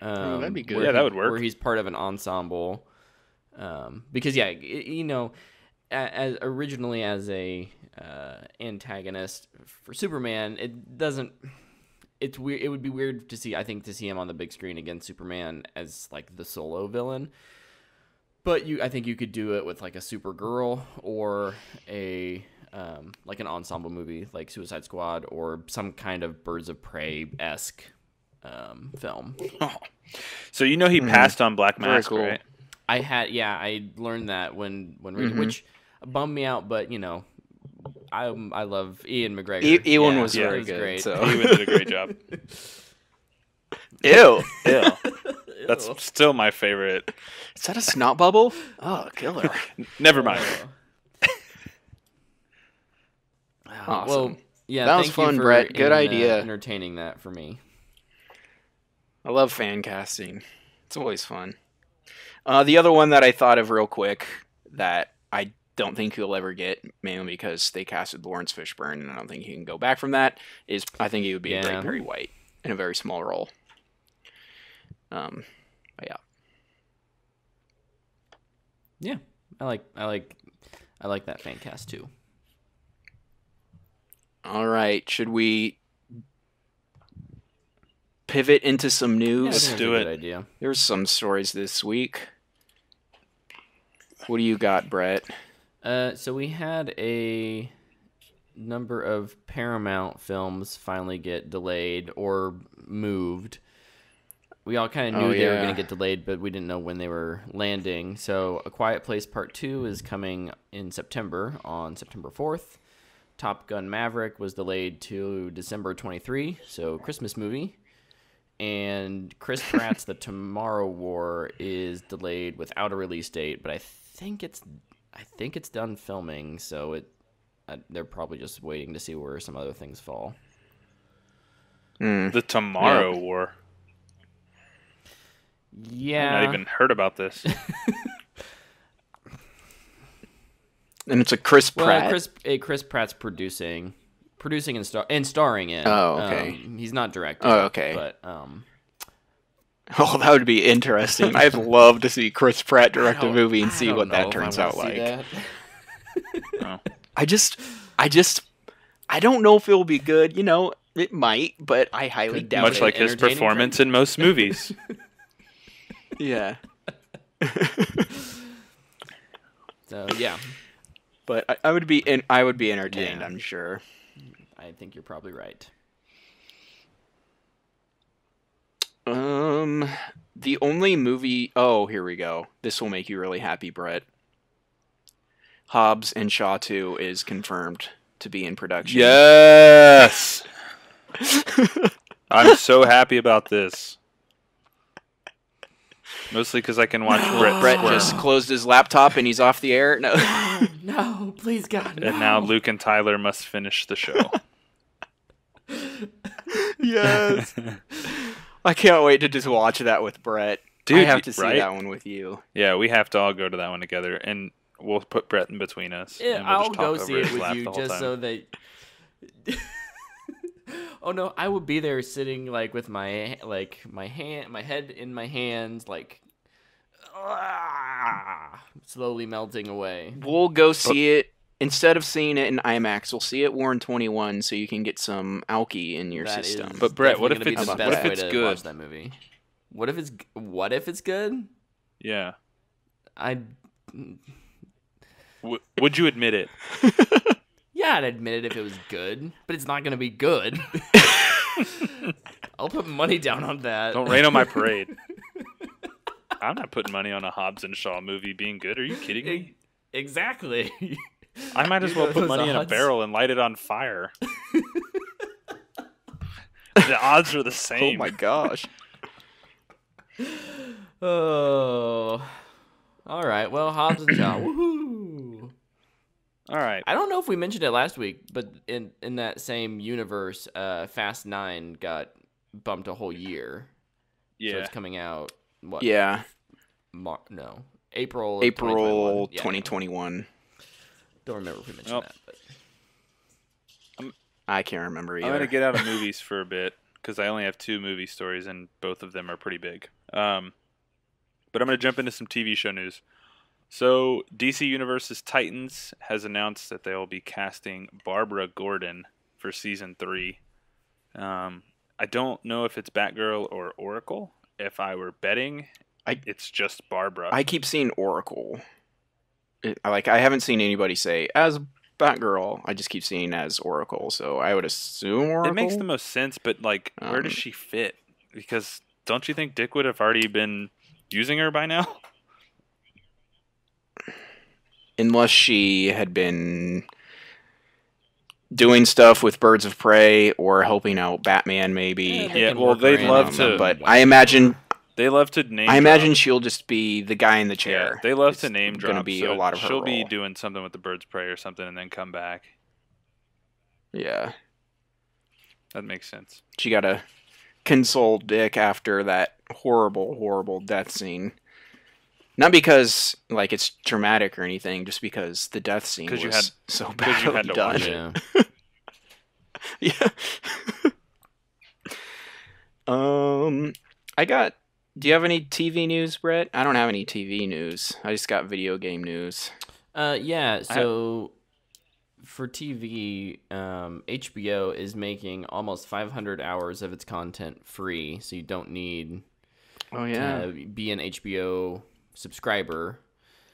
That'd be good. Yeah, that would work. Where he's part of an ensemble. Because as originally as a antagonist for Superman, it doesn't. It's weird. It would be weird to see him on the big screen against Superman as like the solo villain. But I think you could do it with like a Supergirl or a like an ensemble movie like Suicide Squad or some kind of Birds of Prey-esque film. Oh. So he passed on Black Mask, cool. right? I learned that when reading, which bummed me out, but I love Ian McGregor. Ewan was it very was good. great. So. Ewan did a great job. Ew. Ew. That's still my favorite. Is that a snot bubble? Oh, killer. Never mind. Awesome. Well, yeah, That was thank you fun, for Brett. Good idea. entertaining that for me. I love fan casting. It's always fun. The other one that I thought of real quick that I don't think he'll ever get, mainly because they casted Lawrence Fishburne, and I don't think he can go back from that, is I think he would be a great Perry White in a very small role. But yeah. Yeah, I like that fan cast too. All right, should we pivot into some news? Yeah, Let's do a good it. idea. There's some stories this week. What do you got, Brett? So we had a number of Paramount films finally get delayed or moved. We all kind of knew they were going to get delayed, but we didn't know when they were landing. So A Quiet Place Part 2 is coming in September, on September 4th. Top Gun Maverick was delayed to December 23, so Christmas movie. And Chris Pratt's The Tomorrow War is delayed without a release date, but I think it's done filming, so they're probably just waiting to see where some other things fall. The Tomorrow War. Yeah. I've not even heard about this. And it's a Chris Pratt. Chris Pratt's producing and starring in. Oh, okay. He's not directing. Oh, okay. But Oh, that would be interesting. I'd love to see Chris Pratt direct a movie and see what that turns out like. Oh. I don't know if it'll be good. You know, it might, but I highly doubt Much it. like his performance in most movies. Yeah. So yeah, But I would be entertained. Yeah. I'm sure. I think you're probably right. The only movie. Oh, here we go. This will make you really happy, Brett. Hobbs and Shaw 2 is confirmed to be in production. Yes! I'm so happy about this. Mostly because I can watch Brett just closed his laptop and he's off the air. No. No, please God, no. And now Luke and Tyler must finish the show. Yes. I can't wait to just watch that with Brett. Dude, I have to see right? that one with you. Yeah, we have to all go to that one together, and we'll put Brett in between us. Yeah, and we'll I'll just go talk see over it his with laugh you the whole just time. so that. Oh no, I would be there sitting like with my head in my hands, like slowly melting away. We'll go see it. Instead of seeing it in IMAX, we'll see it Warren 21 so you can get some alky in your That system. is But Brett, what if definitely it's gonna be the best way it's to good? watch that movie? What if it's good? Yeah. Would you admit it? Yeah, I'd admit it if it was good, but it's not going to be good. I'll put money down on that. Don't rain on my parade. I'm not putting money on a Hobbs and Shaw movie being good. Are you kidding me? Exactly. I might as well know put those money in a odds? barrel and light it on fire. The odds are the Oh same. my gosh. Oh. All right. Well, Hobbs and Shaw. Woohoo. All right. I don't know if we mentioned it last week, but in that same universe, Fast 9 got bumped a whole year. Yeah. So it's coming out, what? Yeah. April of April 2021. Yeah, 2021. don't remember if we mentioned that. But. I can't remember either. I'm going to get out of movies for a bit because I only have 2 movie stories and both of them are pretty big. But I'm going to jump into some TV show news. So DC Universe's Titans has announced that they will be casting Barbara Gordon for season 3. I don't know if it's Batgirl or Oracle. If I were betting, it's just Barbara. I keep seeing Oracle. I haven't seen anybody say as Batgirl. I just keep seeing as Oracle, so I would assume Oracle. It makes the most sense, but where does she fit? Because don't you think Dick would have already been using her by now? Unless she had been doing stuff with Birds of Prey or helping out Batman, maybe. Yeah, well, they'd love to, But I imagine they love to name. I imagine she'll just be the guy in the chair. Yeah, they love It's to name drop. Going to be so a lot of her she'll role. be doing something with the Birds of Prey or something, and then come back. Yeah, That makes sense. she got to console Dick after that horrible, horrible death scene. Not because like it's traumatic or anything, just because the death scene was so badly done. Yeah. Yeah. Do you have any TV news, Brett? I don't have any TV news. I just got video game news. Yeah, so for TV, HBO is making almost 500 hours of its content free, so you don't need to be an HBO subscriber.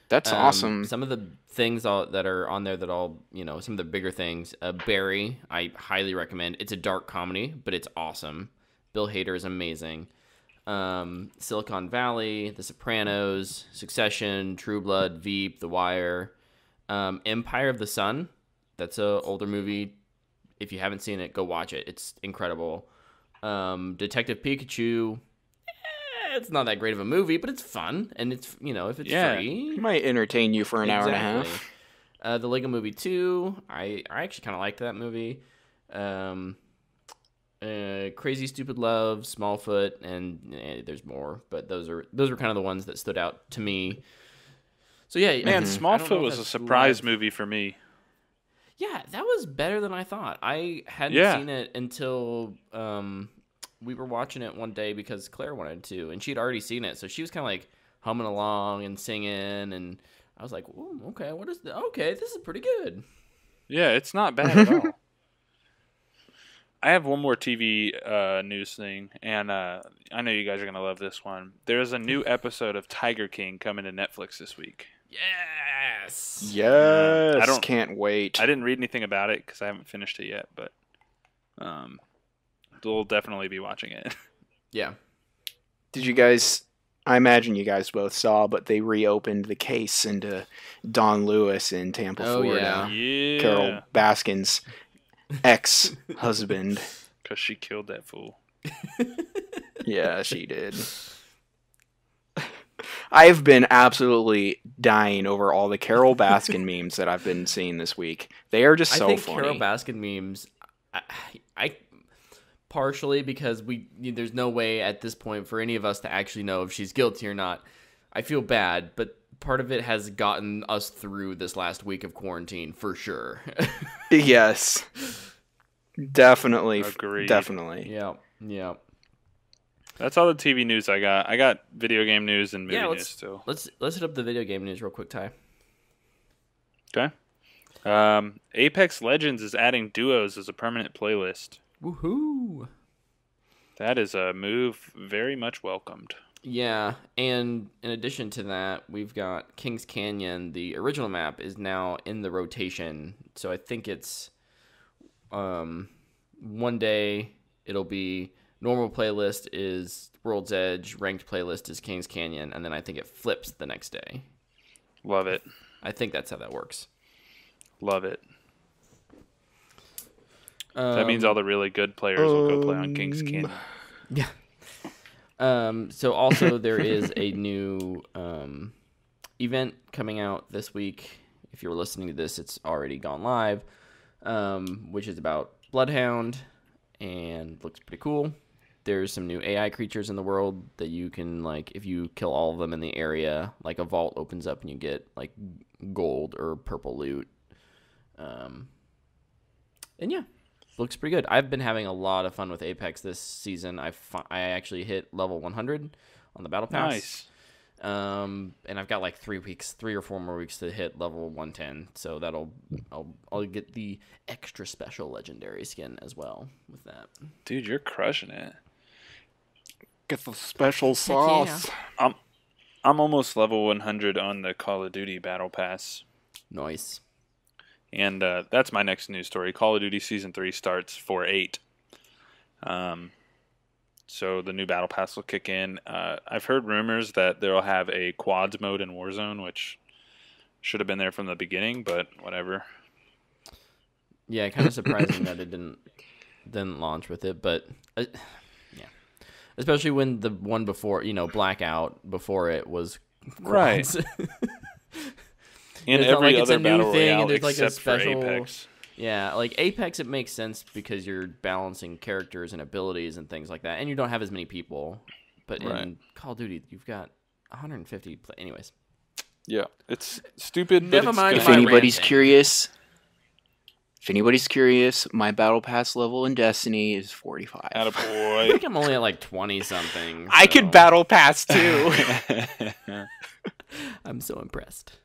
That's awesome. Some of the things that are on there some of the bigger things. Barry, I highly recommend. It's a dark comedy, but it's awesome. Bill Hader is amazing. Silicon Valley, The Sopranos, Succession, True Blood, Veep, The Wire, Empire of the Sun. That's an older movie. If you haven't seen it, go watch it. It's incredible. Detective Pikachu. It's not that great of a movie, but it's fun, and it's if it's free, it might entertain you for an hour and a half. The Lego Movie 2. I actually kind of liked that movie. Crazy Stupid Love, Smallfoot, and there's more, but those are kind of the ones that stood out to me. So yeah, man, Smallfoot was a surprise movie for me. Yeah, that was better than I thought. I hadn't seen it until we were watching it one day because Claire wanted to, and she'd already seen it, so she was kind of like humming along and singing, and I was like, "Ooh, okay, what is this? Okay, this is pretty good." Yeah, it's not bad at all. I have one more TV news thing, and I know you guys are going to love this one. There's a new episode of Tiger King coming to Netflix this week. Yes! Yes! Can't wait. I didn't read anything about it because I haven't finished it yet, but we'll definitely be watching it. Yeah. Did you guys... I imagine you guys both saw, but they reopened the case into Don Lewis in Tampa, Florida. Yeah. Carol Baskin's ex-husband. Because she killed that fool. Yeah, she did. I've been absolutely dying over all the Carol Baskin memes that I've been seeing this week. They are just so funny. I think Carol Baskin memes, I partially because there's no way at this point for any of us to actually know if she's guilty or not. I feel bad, but part of it has gotten us through this last week of quarantine for sure. Yes. Definitely. Agreed. Definitely. Yeah. That's all the TV news I got. I got video game news and movie news too. Let's hit up the video game news real quick, Ty. Okay. Apex Legends is adding duos as a permanent playlist. Woohoo! That is a move very much welcomed. Yeah, and in addition to that, we've got Kings Canyon. The original map is now in the rotation, so I think it's one day it'll be normal playlist is World's Edge, ranked playlist is Kings Canyon, and then I think it flips the next day. Love it. I think that's how that works. Love it. That means all the really good players will go play on Kings Canyon. Yeah. So also there is a new event coming out this week. If you're listening to this, it's already gone live, which is about Bloodhound and looks pretty cool. There's some new AI creatures in the world that you can, like, if you kill all of them in the area, like a vault opens up and you get like gold or purple loot. And yeah. Looks pretty good. I've been having a lot of fun with Apex this season. I actually hit level 100 on the Battle Pass. Nice. And I've got like 3 or 4 more weeks to hit level 110. So I'll get the extra special legendary skin as well with that. Dude, you're crushing it. Get the special sauce. Yeah. I'm almost level 100 on the Call of Duty Battle Pass. Nice. And that's my next news story. Call of Duty Season 3 starts 4/8. So the new Battle Pass will kick in. I've heard rumors that they'll have a quads mode in Warzone, which should have been there from the beginning, but whatever. Yeah, kind of surprising that it didn't launch with it, but yeah, especially when the one before, Blackout before it was right. quads. And it's not every like it's other a new battle thing, royale and there's like a except for special. Apex. Yeah, like Apex, it makes sense because you're balancing characters and abilities and things like that, and you don't have as many people. But in Call of Duty, you've got 150. Anyways. Yeah, it's stupid. Never mind. If anybody's curious, my battle pass level in Destiny is 45. I Attaboy. think I'm only at like 20 something. I could battle pass too. I'm so impressed.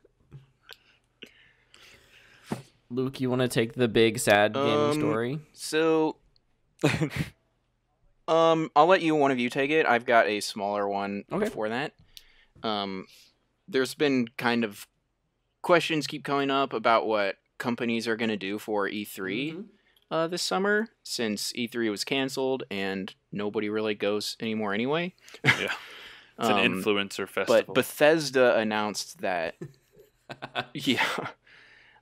Luke, you want to take the big sad gaming story? So, I'll let one of you take it. I've got a smaller one before that. There's been kind of questions keep coming up about what companies are going to do for E3 this summer, since E3 was canceled and nobody really goes anymore anyway. Yeah, it's an influencer festival. But Bethesda announced that.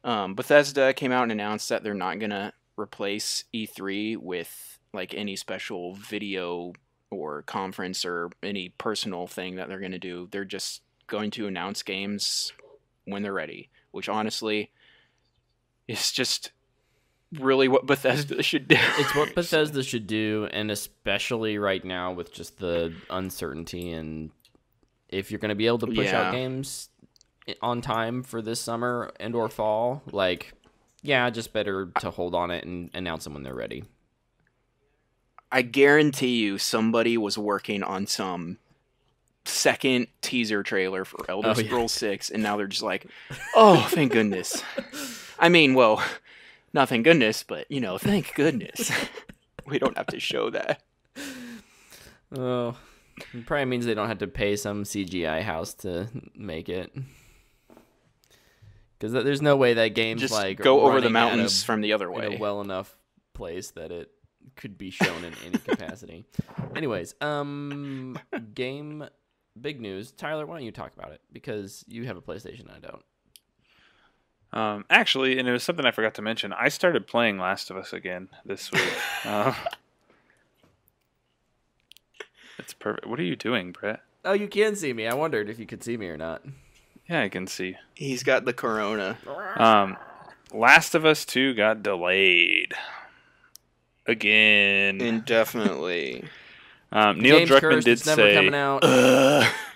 Bethesda came out and announced that they're not going to replace E3 with like any special video or conference or any personal thing that they're going to do. They're just going to announce games when they're ready, which honestly is just really what Bethesda should do. It's what Bethesda should do, and especially right now with just the uncertainty, and if you're going to be able to push out games on time for this summer and or fall, just better to hold on it and announce them when they're ready. I guarantee you somebody was working on some second teaser trailer for Elder Scrolls 6, and now they're just like, oh, thank goodness. I mean, well, not thank goodness, but, thank goodness. We don't have to show that. Oh, it probably means they don't have to pay some CGI house to make it. Because there's no way that game's just go over the mountains from the other way. In a well enough place that it could be shown in any capacity. Anyways, game big news. Tyler, why don't you talk about it? Because you have a PlayStation, I don't. Actually, and it was something I forgot to mention, I started playing Last of Us again this week. It's perfect. What are you doing, Brett? Oh, you can see me. I wondered if you could see me or not. Yeah, I can see. He's got the corona. Last of Us 2 got delayed. Again. Indefinitely. Neil Druckmann did say... Never coming out.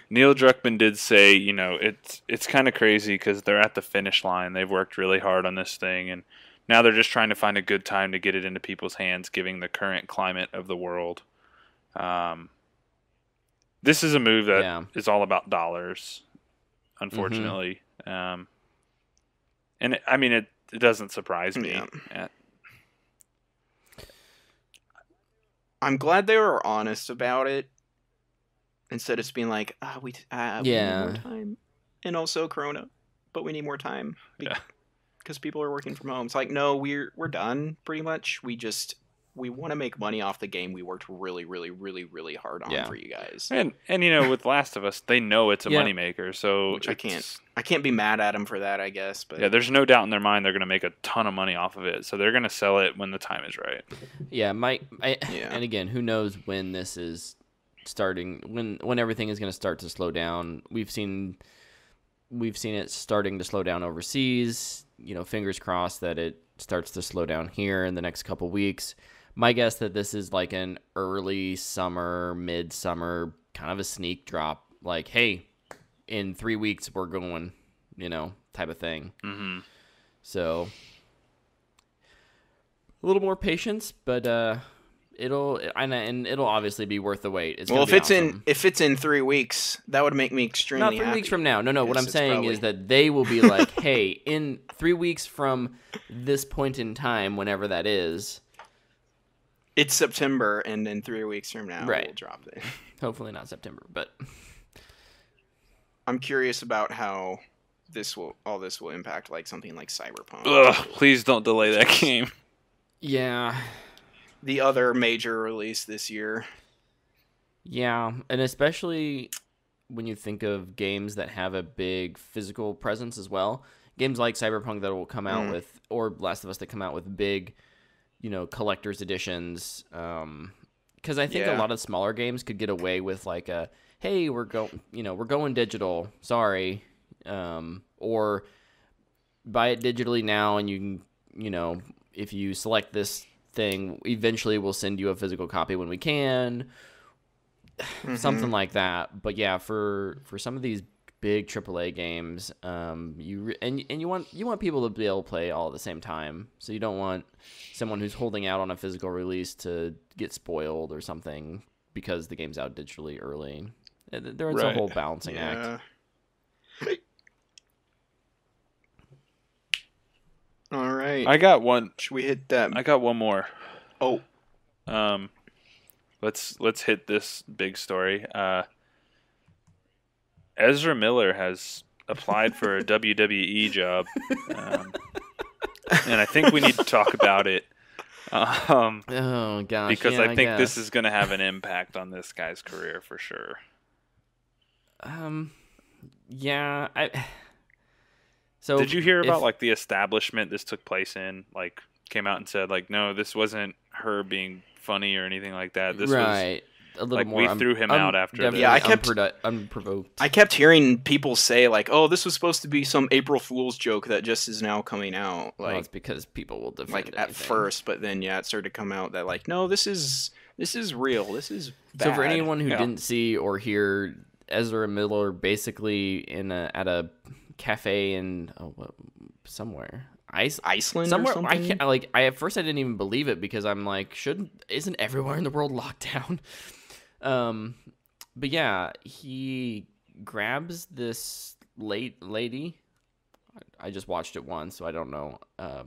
Neil Druckmann did say, it's kind of crazy because they're at the finish line. They've worked really hard on this thing, and now they're just trying to find a good time to get it into people's hands, given the current climate of the world. This is a move that is all about dollars, unfortunately. And it doesn't surprise me. Yeah. I'm glad they were honest about it, instead of just being like, we need more time, and also Corona, but we need more time because people are working from home. It's like, no, we're done pretty much. We want to make money off the game we worked really, really, really, really hard on for you guys. And with Last of Us, they know it's a moneymaker, so which I can't be mad at them for that, I guess. But there's no doubt in their mind they're going to make a ton of money off of it, so they're going to sell it when the time is right. Yeah, and again, who knows when this is starting, when everything is going to start to slow down. We've seen it starting to slow down overseas. Fingers crossed that it starts to slow down here in the next couple weeks. My guess that this is like an early summer, mid-summer, kind of a sneak drop. Like, hey, in 3 weeks we're going, type of thing. Mm-hmm. So, a little more patience, but it'll obviously be worth the wait. If it's in 3 weeks, that would make me extremely happy. Not 3 weeks from now. No. What I'm saying is that they will be like, hey, in 3 weeks from this point in time, whenever that is. It's September, and then 3 weeks from now, we'll drop it. Hopefully not September, but I'm curious about how all this will impact like something like Cyberpunk. Ugh, please don't delay that game. Yeah. The other major release this year. Yeah, and especially when you think of games that have a big physical presence as well. games like Cyberpunk that will come out with, or Last of Us that come out with big, collector's editions. Because I think a lot of smaller games could get away with like a, hey, we're going digital. Sorry, or buy it digitally now, and you can, if you select this thing, eventually we'll send you a physical copy when we can. Something like that. But yeah, for some of these big AAA games, you want people to be able to play all at the same time. So you don't want someone who's holding out on a physical release to get spoiled or something because the game's out digitally early. There's a whole balancing act. All right. I got one. Should we hit that? I got one more. Oh. Let's hit this big story. Ezra Miller has applied for a WWE job, and I think we need to talk about it. Oh gosh! Because I think this is going to have an impact on this guy's career for sure. Yeah. So did you hear about like the establishment this took place in? Like, came out and said like, no, this wasn't her being funny or anything like that. This was a little like more. We threw him out after this. Yeah, unprovoked. I kept hearing people say like, "Oh, this was supposed to be some April Fool's joke that just is now coming out." Like, well, it's because people will defend like anything. at first, but then it started to come out that like, no, this is real. This is bad. So for anyone who didn't see or hear, Ezra Miller basically at a cafe in somewhere. Iceland somewhere, or something? I can't, like, at first I didn't even believe it because I'm like, isn't everywhere in the world locked down? But yeah, he grabs this lady. I just watched it once, so I don't know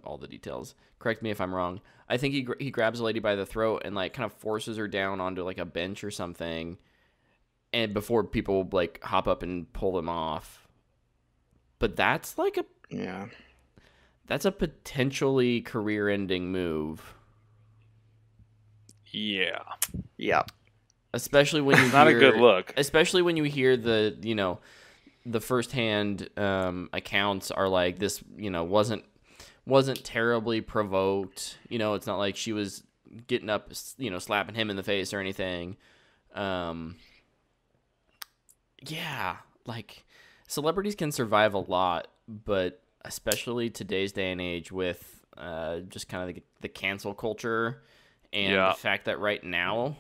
all the details. Correct me if I'm wrong. I think he grabs a lady by the throat and like kind of forces her down onto like a bench or something, and before people like hop up and pull him off. But that's like that's a potentially career-ending move. Yeah. Especially when you not a good look. Especially when you hear the firsthand accounts are like this, wasn't terribly provoked. It's not like she was getting up, slapping him in the face or anything. Yeah, like celebrities can survive a lot, but especially today's day and age with just kind of the cancel culture and the fact that right now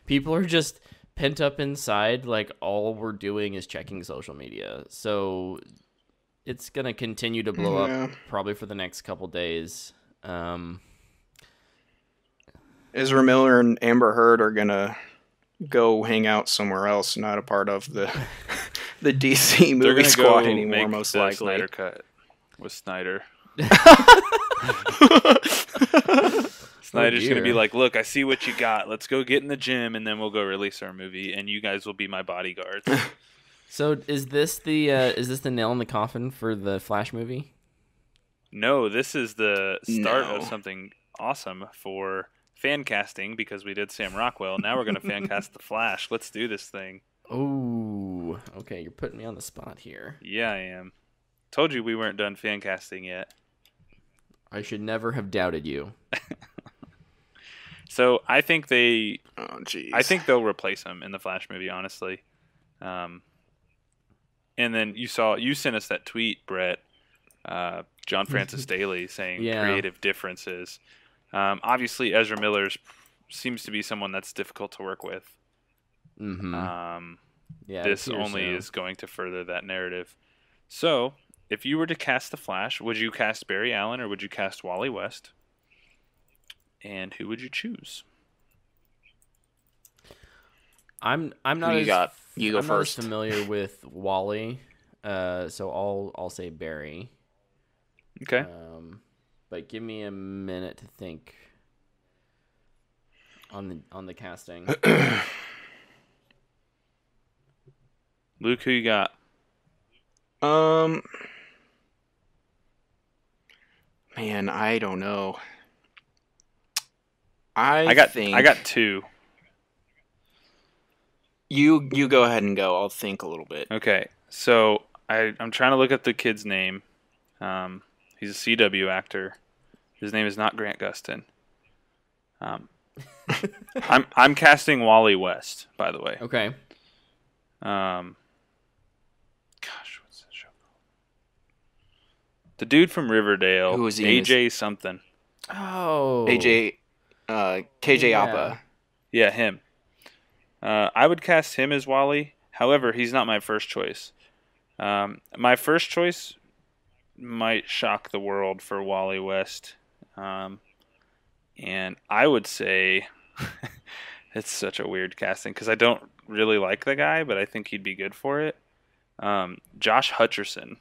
people are just pent up inside, like all we're doing is checking social media. So it's going to continue to blow up probably for the next couple days. Ezra Miller and Amber Heard are going to go hang out somewhere else, not a part of the DC movie squad anymore, most likely. Snyder Cut with Snyder. Snyder's going to be like, look, I see what you got. Let's go get in the gym, and then we'll go release our movie, and you guys will be my bodyguards. So is this the nail in the coffin for the Flash movie? No, this is the start of something awesome for fan casting, because we did Sam Rockwell. Now we're going to fan cast the Flash. Let's do this thing. Oh, okay. You're putting me on the spot here. Yeah, I am. Told you we weren't done fan casting yet. I should never have doubted you. So I think I think they'll replace him in the Flash movie, honestly. And then you sent us that tweet, Brett, John Francis Daly saying creative differences. Obviously, Ezra Miller seems to be someone that's difficult to work with. Mm-hmm. This only is going to further that narrative. So, if you were to cast the Flash, would you cast Barry Allen or would you cast Wally West? And who would you choose? I'm not who you as got? You go I'm first. not as familiar with Wally, so I'll say Barry. Okay. But give me a minute to think on the casting. Luke, who you got? Man, I don't know. I got two. You go ahead and go. I'll think a little bit. Okay, so I'm trying to look up the kid's name. He's a CW actor. His name is not Grant Gustin. I'm casting Wally West, by the way. Okay. Gosh, what's that show called? The dude from Riverdale. Who is he? AJ something. Oh. KJ Yeah. Appa. Yeah, him. I would cast him as Wally. However, he's not my first choice. My first choice might shock the world for Wally West. And I would say it's such a weird casting because I don't really like the guy, but I think he'd be good for it. Josh Hutcherson.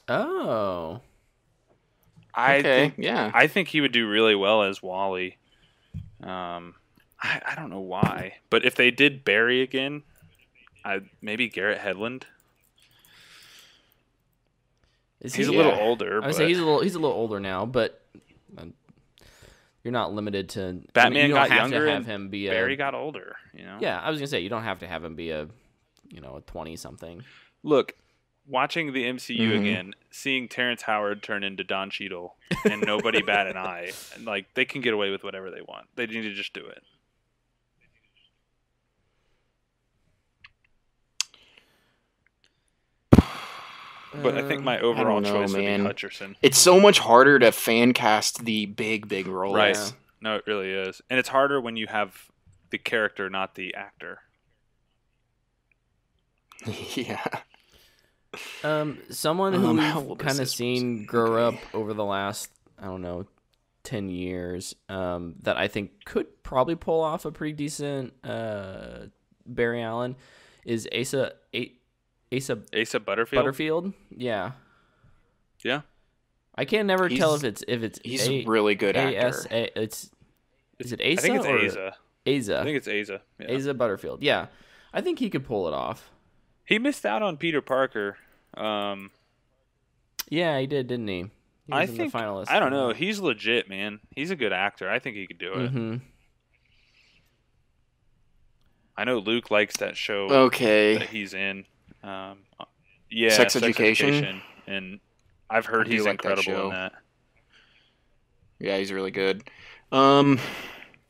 Oh. I think he would do really well as Wally. I don't know why, but if they did Barry again, maybe Garrett Hedlund. He's a little older. I would say he's a little older now, but you're not limited to. Batman you don't got have younger to have and him be Barry got older. Yeah, I was gonna say you don't have to have him be a 20-something. Look, watching the MCU again, seeing Terrence Howard turn into Don Cheadle and nobody bat an eye, and like they can get away with whatever they want. They need to just do it. But I think my overall choice would be Hutcherson. It's so much harder to fan cast the big roles. Right. Yeah. No, it really is. And it's harder when you have the character, not the actor. Yeah. Someone who we've kind of seen grow up over the last, 10 years, that I think could probably pull off a pretty decent Barry Allen is Asa Butterfield. Yeah. Yeah. I can never tell if it's he's a really good actor. Is it Asa? I think it's or Asa. Asa. I think it's Asa. Yeah. Asa Butterfield. Yeah. I think he could pull it off. He missed out on Peter Parker. Yeah, he did, didn't he? I think the finalist. I don't know. He's legit, man. He's a good actor. I think he could do it. Mm-hmm. I know Luke likes that show. Okay. That he's in. Sex Education. And I've heard he's incredible in that. Yeah, he's really good. All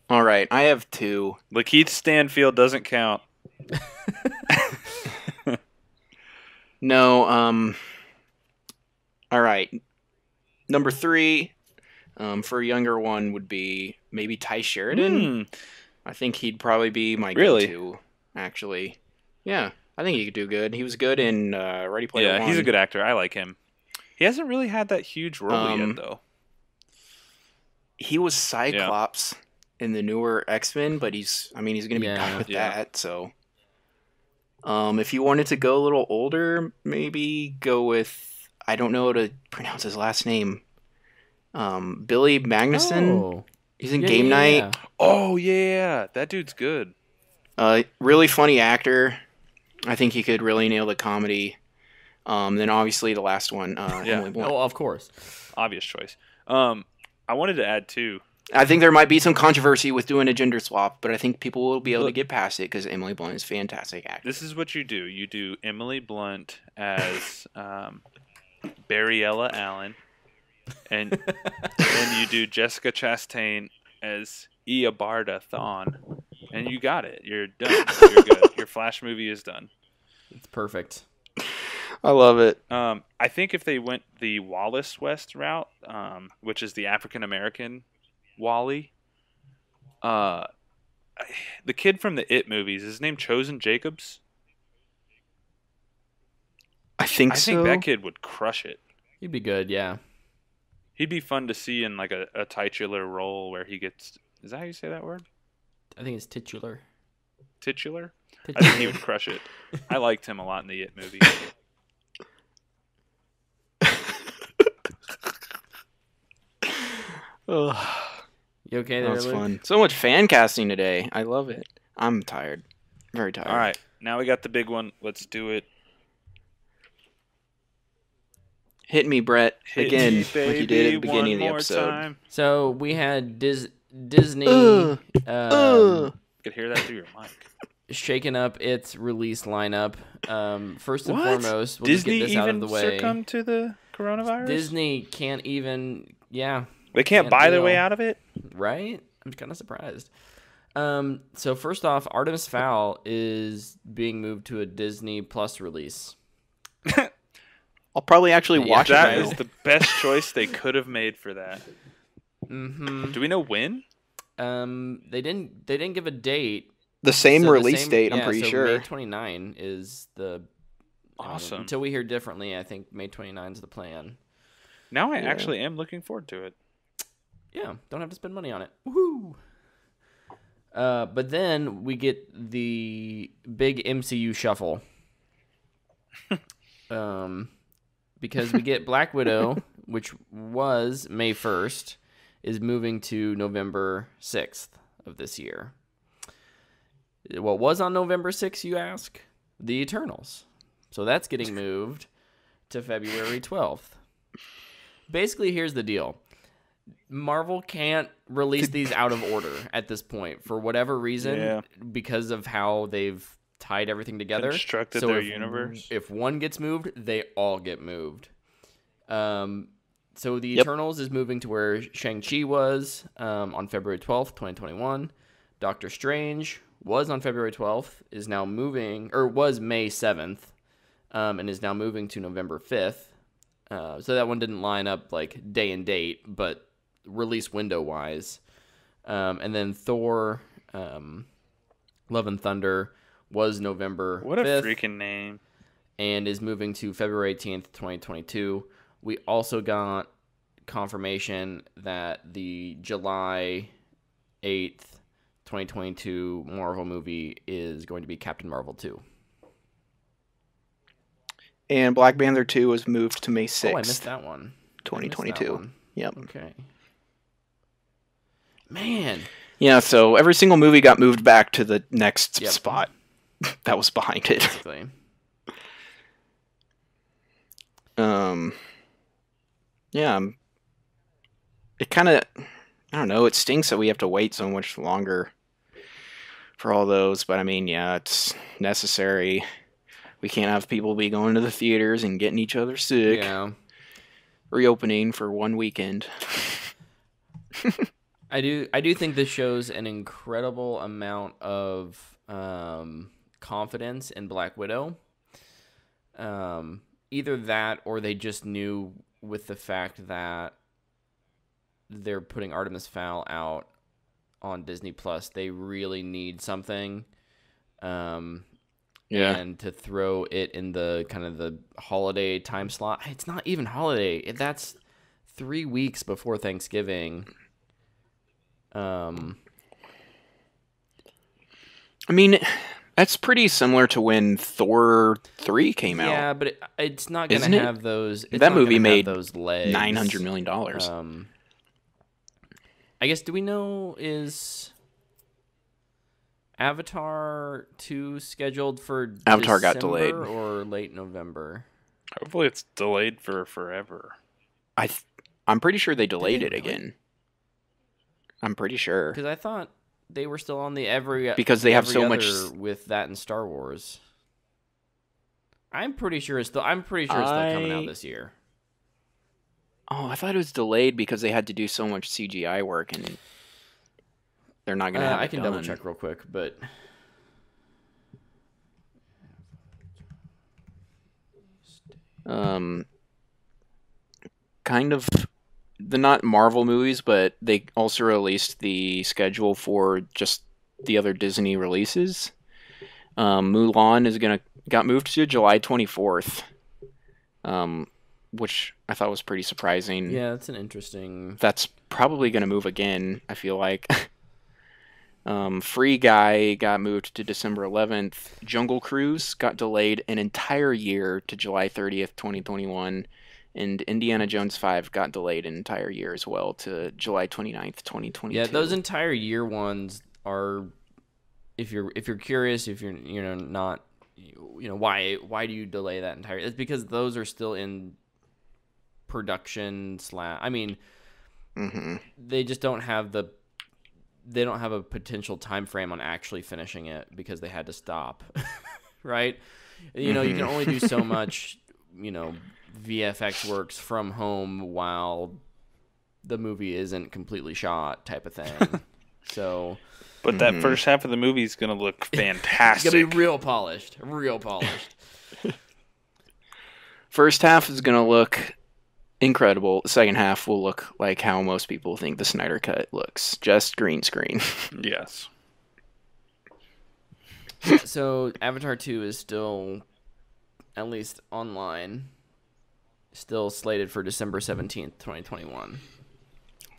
right, I have two. Lakeith Stanfield doesn't count. No, all right. Number 3, for a younger one would be maybe Ty Sheridan. I think he'd probably be my go-to, actually. Yeah, I think he could do good. He was good in Ready Player One. Yeah, he's a good actor. I like him. He hasn't really had that huge role yet, though. He was Cyclops in the newer X-Men, but he's going to be done with that, so... if you wanted to go a little older, maybe go with, I don't know how to pronounce his last name. Billy Magnuson. Oh. He's in Game Night. Yeah. Oh, yeah. That dude's good. Really funny actor. I think he could really nail the comedy. Then obviously the last one. Emily Blunt. Oh, of course. Obvious choice. I wanted to add two. I think there might be some controversy with doing a gender swap, but I think people will be able to get past it because Emily Blunt is a fantastic actor. This is what you do. You do Emily Blunt as Barryella Allen, and then you do Jessica Chastain as Eobarda Thawne, and you got it. You're done. You're good. Your Flash movie is done. It's perfect. I love it. I think if they went the Wallace West route, which is the African American Wally, the kid from the It movies, is his name Chosen Jacobs? I think so. I think that kid would crush it. He'd be good, yeah. He'd be fun to see in like a titular role where he gets... Is that how you say that word? I think it's titular. Titular? I think he would crush it. I liked him a lot in the It movie. You okay there, That's Luke? fun. So much fan casting today. I love it. I'm tired. Very tired. All right. Now we got the big one. Let's do it. Hit me, Brett, again, like you did at the beginning of the episode. Time. So we had Disney Could hear that through your mic. shaking up its release lineup. First and What? foremost, we'll Disney just get this out of even the way. succumb to the coronavirus? Disney can't even. Yeah, They can't buy their way deal. out of it? Right? I'm kind of surprised. So first off, Artemis Fowl is being moved to a Disney Plus release. I'll probably actually watch it. That now. is the best choice they could have made for that. Mm-hmm. Do we know when? They didn't give a date. The same So release date, I'm pretty so sure. May 29 is the Awesome. until we hear differently, I think May 29 is the plan. Now I actually am looking forward to it. Yeah, don't have to spend money on it. Woohoo! But then we get the big MCU shuffle. Because we get Black Widow, which was May 1st, is moving to November 6th of this year. What was on November 6th, you ask? The Eternals. So that's getting moved to February 12th. Basically, here's the deal. Marvel can't release these out of order at this point for whatever reason because of how they've tied everything together. Constructed their universe. If one gets moved, they all get moved. So the Eternals is moving to where Shang-Chi was on February 12th, 2021. Doctor Strange was on February 12th, is now moving, or was May 7th, and is now moving to November 5th. So that one didn't line up like day and date, but release window wise. And then Thor, Love and Thunder was November 5th. What a freaking name. And is moving to February 18th, 2022. We also got confirmation that the July 8th, 2022 Marvel movie is going to be Captain Marvel 2. And Black Panther 2 was moved to May 6th. Oh, I missed that one. 2022. Yep. Okay. Man. Yeah, so every single movie got moved back to the next spot that was behind it. Basically. Yeah. It kind of, I don't know, it stinks that we have to wait so much longer for all those, but I mean, yeah, it's necessary. We can't have people be going to the theaters and getting each other sick. Yeah. Reopening for one weekend. I do think this shows an incredible amount of confidence in Black Widow. Either that or they just knew with the fact that they're putting Artemis Fowl out on Disney Plus, they really need something. And to throw it in the kind of the holiday time slot. It's not even holiday. That's 3 weeks before Thanksgiving. I mean, that's pretty similar to when Thor 3 came out. Yeah, but it's not going to have those. That movie made those legs. $900 million. I guess, do we know, is Avatar 2 scheduled for Avatar got December delayed. or late November? Hopefully it's delayed for forever. I'm pretty sure they delayed it again. I'm pretty sure. Because I thought they were still on the because they have so much with that in Star Wars. I'm pretty sure it's still coming out this year. Oh, I thought it was delayed because they had to do so much CGI work and they're not going to have I can done. double check real quick, but kind of the not Marvel movies, but they also released the schedule for just the other Disney releases. Mulan got moved to July 24th. Which I thought was pretty surprising. Yeah, that's an interesting. That's probably going to move again, I feel like. Free Guy got moved to December 11th. Jungle Cruise got delayed an entire year to July 30th, 2021. And Indiana Jones 5 got delayed an entire year as well to July 29th, 2022. Yeah, those entire year ones are, if you're curious, if you're not, why do you delay that entire? It's because those are still in production they just don't have a potential time frame on actually finishing it because they had to stop. Right? You can only do so much, VFX works from home while the movie isn't completely shot type of thing. So, but that first half of the movie is going to look fantastic. It's going to be real polished. Real polished. First half is going to look incredible. The second half will look like how most people think the Snyder Cut looks. Just green screen. Yes. So, Avatar 2 is still, at least online, still slated for December 17th, 2021.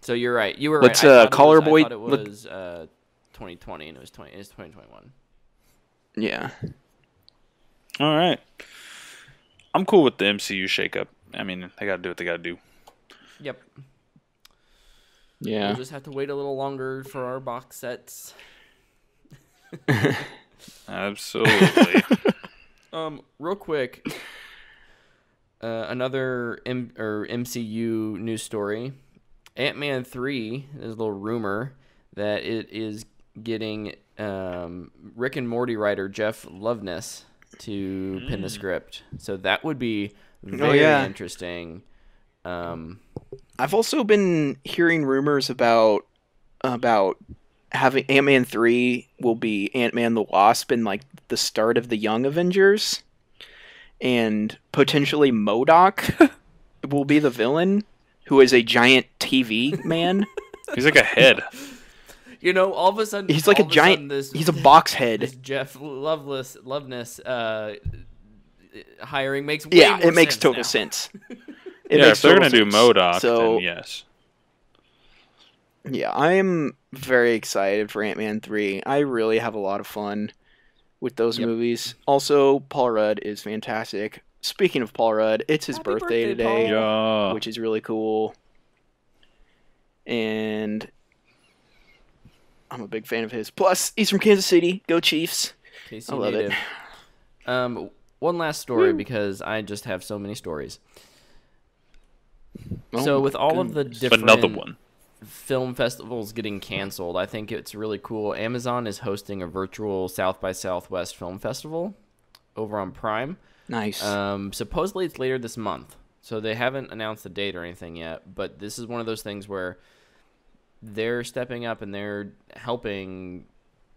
So you're right. You were Let's, right. Color Boy. I thought it was 2020, and it's 2021. Yeah. All right. I'm cool with the MCU shakeup. I mean, they got to do what they got to do. Yep. Yeah. We'll just have to wait a little longer for our box sets. Absolutely. Real quick, another MCU news story. Ant-Man 3, there's a little rumor that it is getting Rick and Morty writer Jeff Loveness to pen the script. So that would be very interesting. I've also been hearing rumors about having Ant-Man 3 will be Ant-Man the Wasp in like the start of the Young Avengers, and potentially MODOK will be the villain, who is a giant TV man. He's like a head. You know, all of a sudden he's like a giant. He's a box head. This Jeff Loveness hiring makes way more it makes sense total now. sense. If they're gonna do MODOK, so, then yes. Yeah, I am very excited for Ant-Man 3. I really have a lot of fun with those movies. Also, Paul Rudd is fantastic. Speaking of Paul Rudd, it's his birthday today, Yeah. which is really cool. And I'm a big fan of his. Plus, he's from Kansas City. Go Chiefs. KC I love native. it. One last story because I just have so many stories. Oh So my with all of the goodness. different Another one. film festivals getting canceled, I think it's really cool. Amazon is hosting a virtual South by Southwest film festival over on Prime. Nice. Supposedly it's later this month, so they haven't announced the date or anything yet, but this is one of those things where they're stepping up and they're helping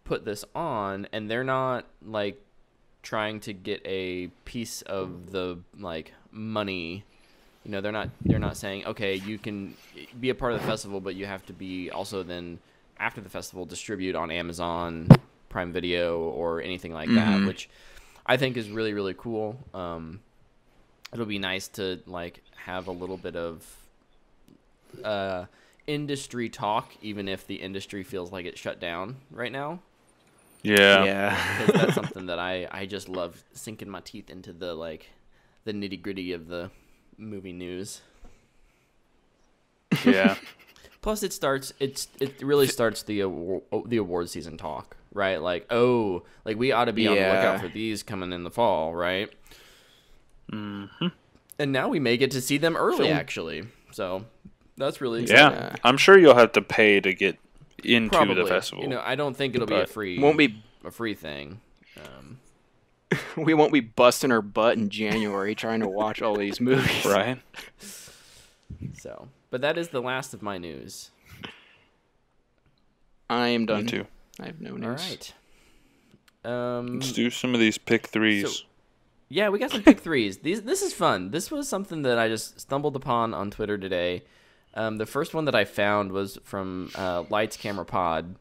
put this on, and they're not like trying to get a piece of the like money. You know, they're not saying, okay, you can be a part of the festival, but you have to be also then after the festival distribute on Amazon Prime Video or anything like that, which I think is really, really cool. It'll be nice to like have a little bit of industry talk, even if the industry feels like it's shut down right now. Yeah. Because that's something that I just love, sinking my teeth into the like the nitty gritty of the movie news. Yeah. Plus, it really starts the award season talk, right? Like, oh, like we ought to be on the lookout for these coming in the fall, right? Mm-hmm. And now we may get to see them early, actually. So that's really exciting. Yeah. I'm sure you'll have to pay to get into Probably. the festival. You know, I don't think it'll be a free. Won't be a free thing. We won't be busting our butt in January trying to watch all these movies. Right? So, but that is the last of my news. I am done. Me too. I have no news. All right. Let's do some of these pick threes. So, yeah, we got some pick threes. This is fun. This was something that I just stumbled upon on Twitter today. The first one that I found was from Lights Camera Pod.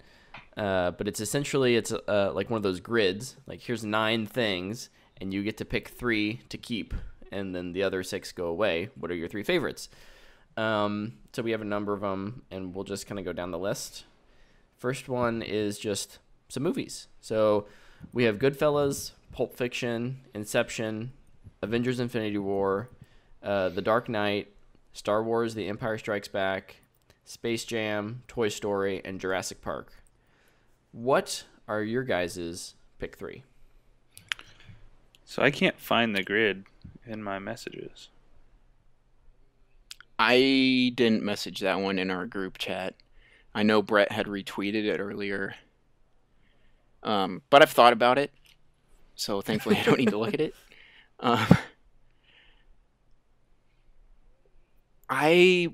But it's essentially like one of those grids. Like, here's 9 things, and you get to pick 3 to keep, and then the other 6 go away. What are your 3 favorites? So we have a number of them, and we'll just kind of go down the list. First one is just some movies. So we have Goodfellas, Pulp Fiction, Inception, Avengers Infinity War, The Dark Knight, Star Wars The Empire Strikes Back, Space Jam, Toy Story, and Jurassic Park. What are your guys' pick 3? So I can't find the grid in my messages. I didn't message that one in our group chat. I know Brett had retweeted it earlier. But I've thought about it. So thankfully I don't need to look at it. I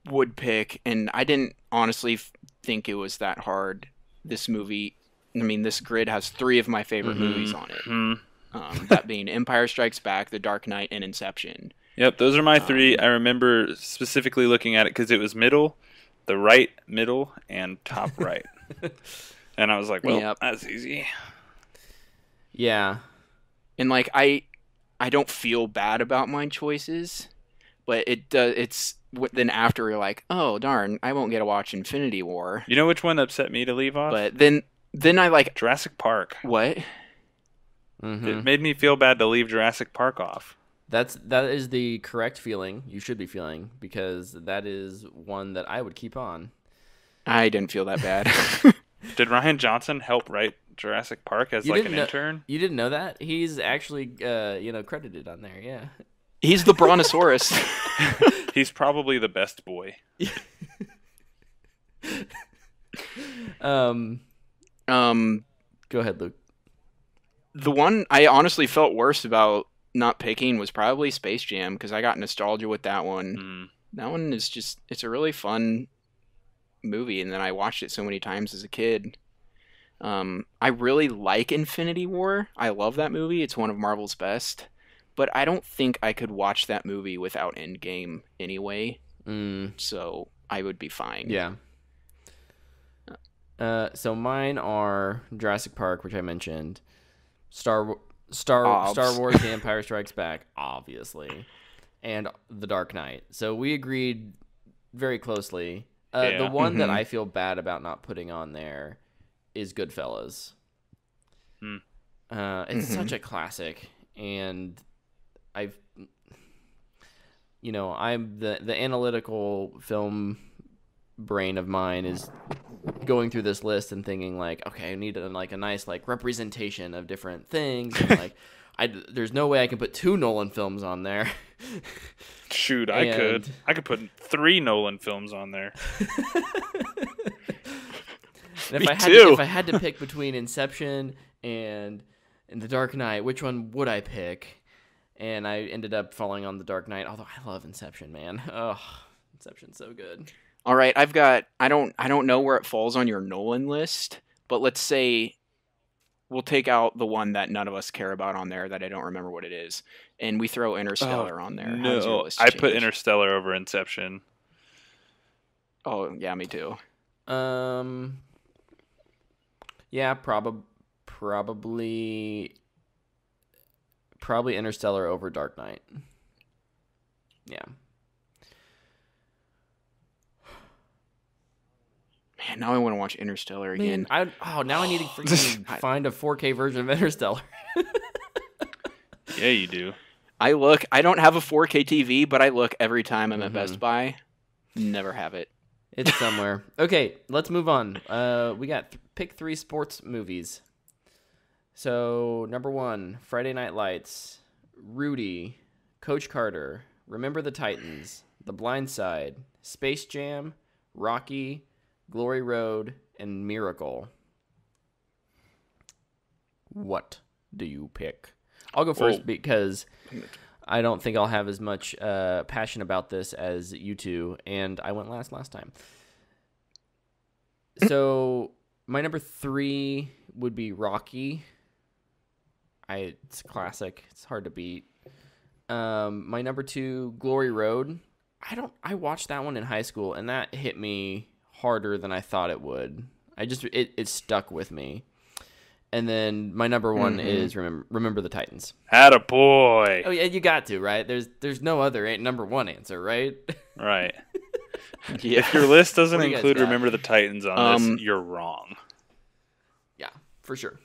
would pick, and I didn't honestly think it was that hard. This movie, I mean, this grid has 3 of my favorite movies on it. That being Empire Strikes Back, The Dark Knight, and Inception. Yep, those are my 3. I remember specifically looking at it because it was middle, the right middle, and top right. And I was like, well, that's easy. Yeah. And like I don't feel bad about my choices, but it's then after you're like, oh darn, I won't get to watch Infinity War. You know which one upset me to leave off? But then I like Jurassic Park. What? It made me feel bad to leave Jurassic Park off. That is the correct feeling you should be feeling, because that is one that I would keep on. I didn't feel that bad. Did Ryan Johnson help write Jurassic Park as an intern? You didn't know that? He's actually credited on there, yeah. He's the Brontosaurus. He's probably the best boy. Go ahead, Luke. The one I honestly felt worse about not picking was probably Space Jam, because I got nostalgia with that one. That one is just, it's a really fun movie, and then I watched it so many times as a kid. I really like Infinity War. I love that movie. It's one of Marvel's best. But I don't think I could watch that movie without Endgame anyway. So I would be fine. Yeah. So mine are Jurassic Park, which I mentioned, Star Wars: The Empire Strikes Back, obviously, and The Dark Knight. So we agreed very closely. The one that I feel bad about not putting on there is Goodfellas. It's such a classic, and I'm the analytical film brain of mine is going through this list and thinking like, okay, I need a nice representation of different things. And, there's no way I can put 2 Nolan films on there. Shoot, I could put 3 Nolan films on there. And if I had to pick between Inception and The Dark Knight, which one would I pick? And I ended up falling on The Dark Knight, although I love Inception, man. Oh, Inception's so good. All right, I've got, I don't know where it falls on your Nolan list, but let's say we'll take out the one that none of us care about on there that I don't remember what it is, and we throw Interstellar on there. No, I put Interstellar over Inception. Oh, yeah, me too. Yeah, probably Interstellar over Dark Knight. Yeah. Man, now I want to watch Interstellar again. Now I need to freaking find a 4K version of Interstellar. Yeah, you do. I don't have a 4K TV, but I look every time I'm at Best Buy. Never have it. It's somewhere. Okay, let's move on. We got pick 3 sports movies. So, number 1, Friday Night Lights, Rudy, Coach Carter, Remember the Titans, The Blind Side, Space Jam, Rocky, Glory Road, and Miracle. What do you pick? I'll go first because I don't think I'll have as much passion about this as you two, and I went last time. So my number 3 would be Rocky. It's a classic. It's hard to beat. My number 2, Glory Road. I watched that one in high school, and that hit me harder than I thought it would. It stuck with me. And then my number 1 is Remember the Titans. Attaboy. Oh yeah, you got to, right? There's no other number 1 answer, right? Right. Yeah. If your list doesn't What do you include guys got? Remember the Titans on this, you're wrong. Yeah, for sure.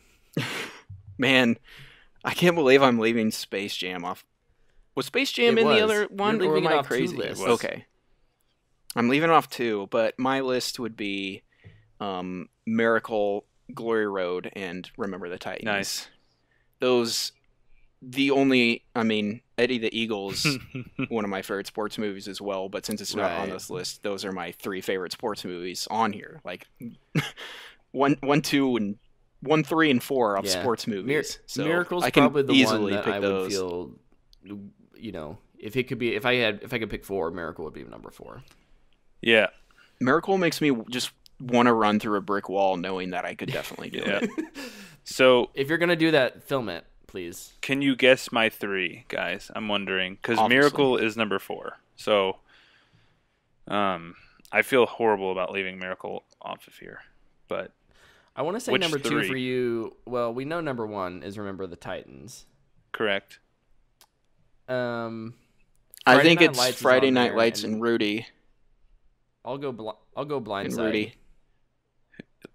Man, I can't believe I'm leaving Space Jam off. Was Space Jam in the other one, You're or am leaving it I off 2 crazy? lists. Okay. I'm leaving off 2, but my list would be Miracle, Glory Road, and Remember the Titans. Nice. Eddie the Eagle's one of my favorite sports movies as well, but since it's not on this list, those are my 3 favorite sports movies on here. Like 1, 2, and 1, 3, and 4 of sports movies. So Miracle's I can probably the easily one that pick I those. would feel, if it could be, if I could pick 4, Miracle would be number 4. Yeah. Miracle makes me just want to run through a brick wall knowing that I could definitely do it. So if you're gonna do that, film it, please. can you guess my 3, guys? I'm wondering because Obviously. Miracle is number 4. So, I feel horrible about leaving Miracle off of here, but I want to say Which number 2 3? for you. Well, we know number 1 is Remember the Titans. correct. I Friday think Night it's Lights is Friday on Night there, Lights and Rudy. I'll go And Blindside. Rudy.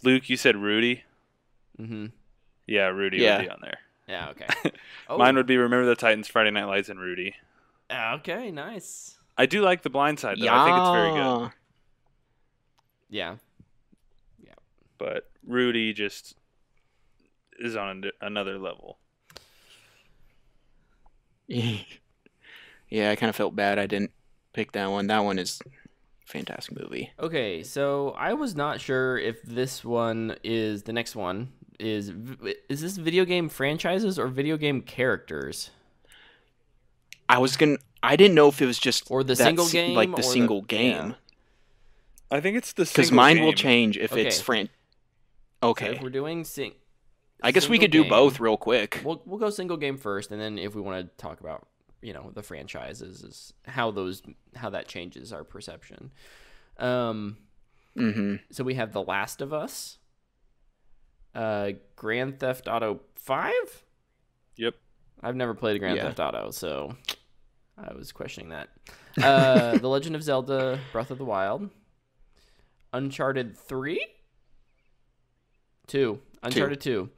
Luke, you said Rudy. Mm-hmm. Yeah, Rudy Yeah. would be on there. Yeah. Okay. Oh. Mine would be Remember the Titans, Friday Night Lights, and Rudy. Okay. Nice. I do like The Blind Side, though. I think it's very good. Yeah. But Rudy just is on another level. Yeah, I kind of felt bad I didn't pick that one. That one is a fantastic movie. Okay. So I was not sure if this one is the next one is this video game franchises or video game characters I didn't know if it was just or the that single game, like the or single yeah. game. I think it's the Because single mine game. will change if it's Okay. Okay. So if we're doing I guess we single could do game, both real quick. We'll go single game first, and then if we want to talk about the franchises, is how that changes our perception. Mm-hmm. So we have The Last of Us, Grand Theft Auto 5. Yep. I've never played a Grand Yeah. Theft Auto, so I was questioning that. The Legend of Zelda: Breath of the Wild, Uncharted 3, 2, Uncharted 2.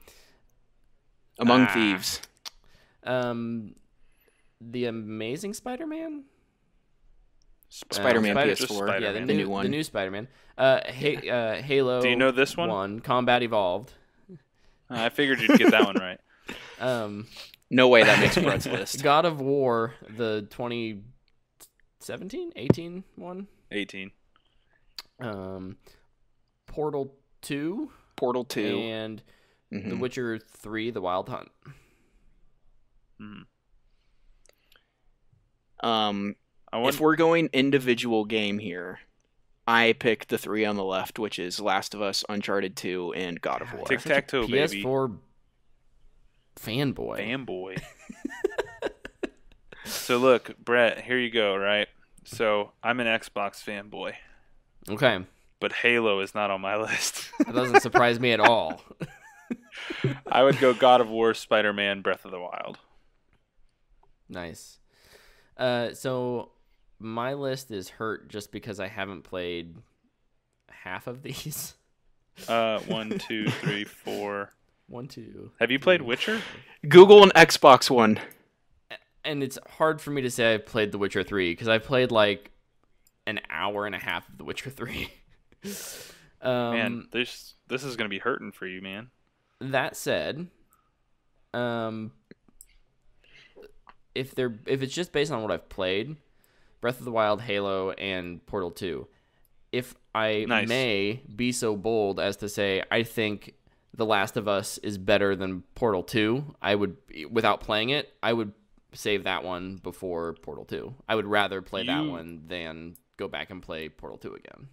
Among Thieves. The Amazing Spider-Man. Spider-Man Spider- PS4. Spider-Man. Yeah, the new one. The new Spider-Man. Halo. Do you know this one? 1, Combat Evolved. I figured you'd get that one right. No way that makes Brett's list. God of War, the 2017, 18 one. 18. Portal 2. Portal 2. And The Witcher 3, The Wild Hunt. If we're going individual game here, I picked the 3 on the left, which is Last of Us, Uncharted 2, and God of War. Tic-tac-toe, baby. PS4 fanboy. Fanboy. So look, Brett, here you go, right? So I'm an Xbox fanboy, Okay. but Halo is not on my list. That doesn't surprise me at all. I would go God of War, Spider-Man, Breath of the Wild. Nice. So my list is hurt just because I haven't played half of these. 1, 2, 3, 4. 1, 2. Have you played Witcher? Google an Xbox one. And it's hard for me to say I've played The Witcher 3 because I played like an hour and a half of The Witcher 3. Man, this is gonna be hurting for you, man. That said, if it's just based on what I've played, Breath of the Wild, Halo, and Portal 2, if I may be so bold as to say I think The Last of Us is better than Portal 2, I would, without playing it, I would save that one before Portal 2. I would rather play that one than go back and play Portal 2 again.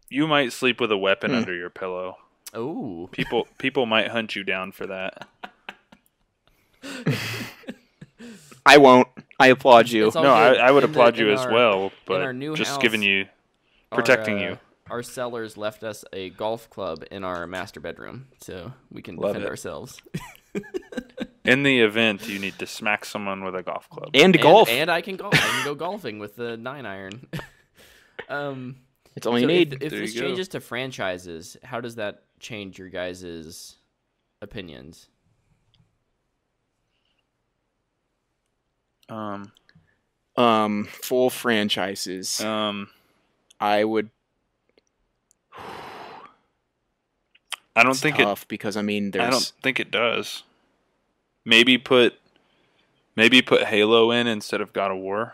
You might sleep with a weapon under your pillow. Oh, People might hunt you down for that. I won't. I applaud you. It's all No, good. I would In applaud the- you in as our- well, our but new just house, giving you, protecting you. Our sellers left us a golf club in our master bedroom, so we can Love defend it. ourselves. In the event, you need to smack someone with a golf club. And golf. And I can golf. I can go golfing with the 9-iron. It's all you So need. If There this you go. changes to franchises, how does that change your guys' opinions? Full franchises. I would. I don't It's think tough because I mean, I there's. don't think it does. Maybe put Halo in instead of God of War.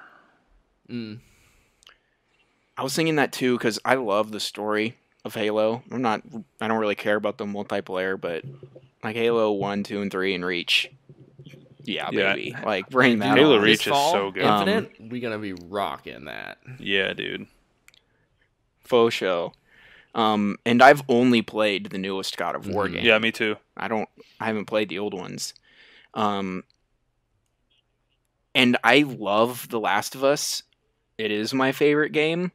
Mm. I was thinking that too because I love the story of Halo. I don't really care about the multiplayer, but like Halo 1, 2, and 3 and Reach. Yeah, Yeah. baby. Like, bring that Halo on. Reach This is fall, so good. Infinite, we gonna be rocking that. Yeah, dude. Faux show. And I've only played the newest God of War game. Yeah, me too. I haven't played the old ones. And I love The Last of Us. It is my favorite game.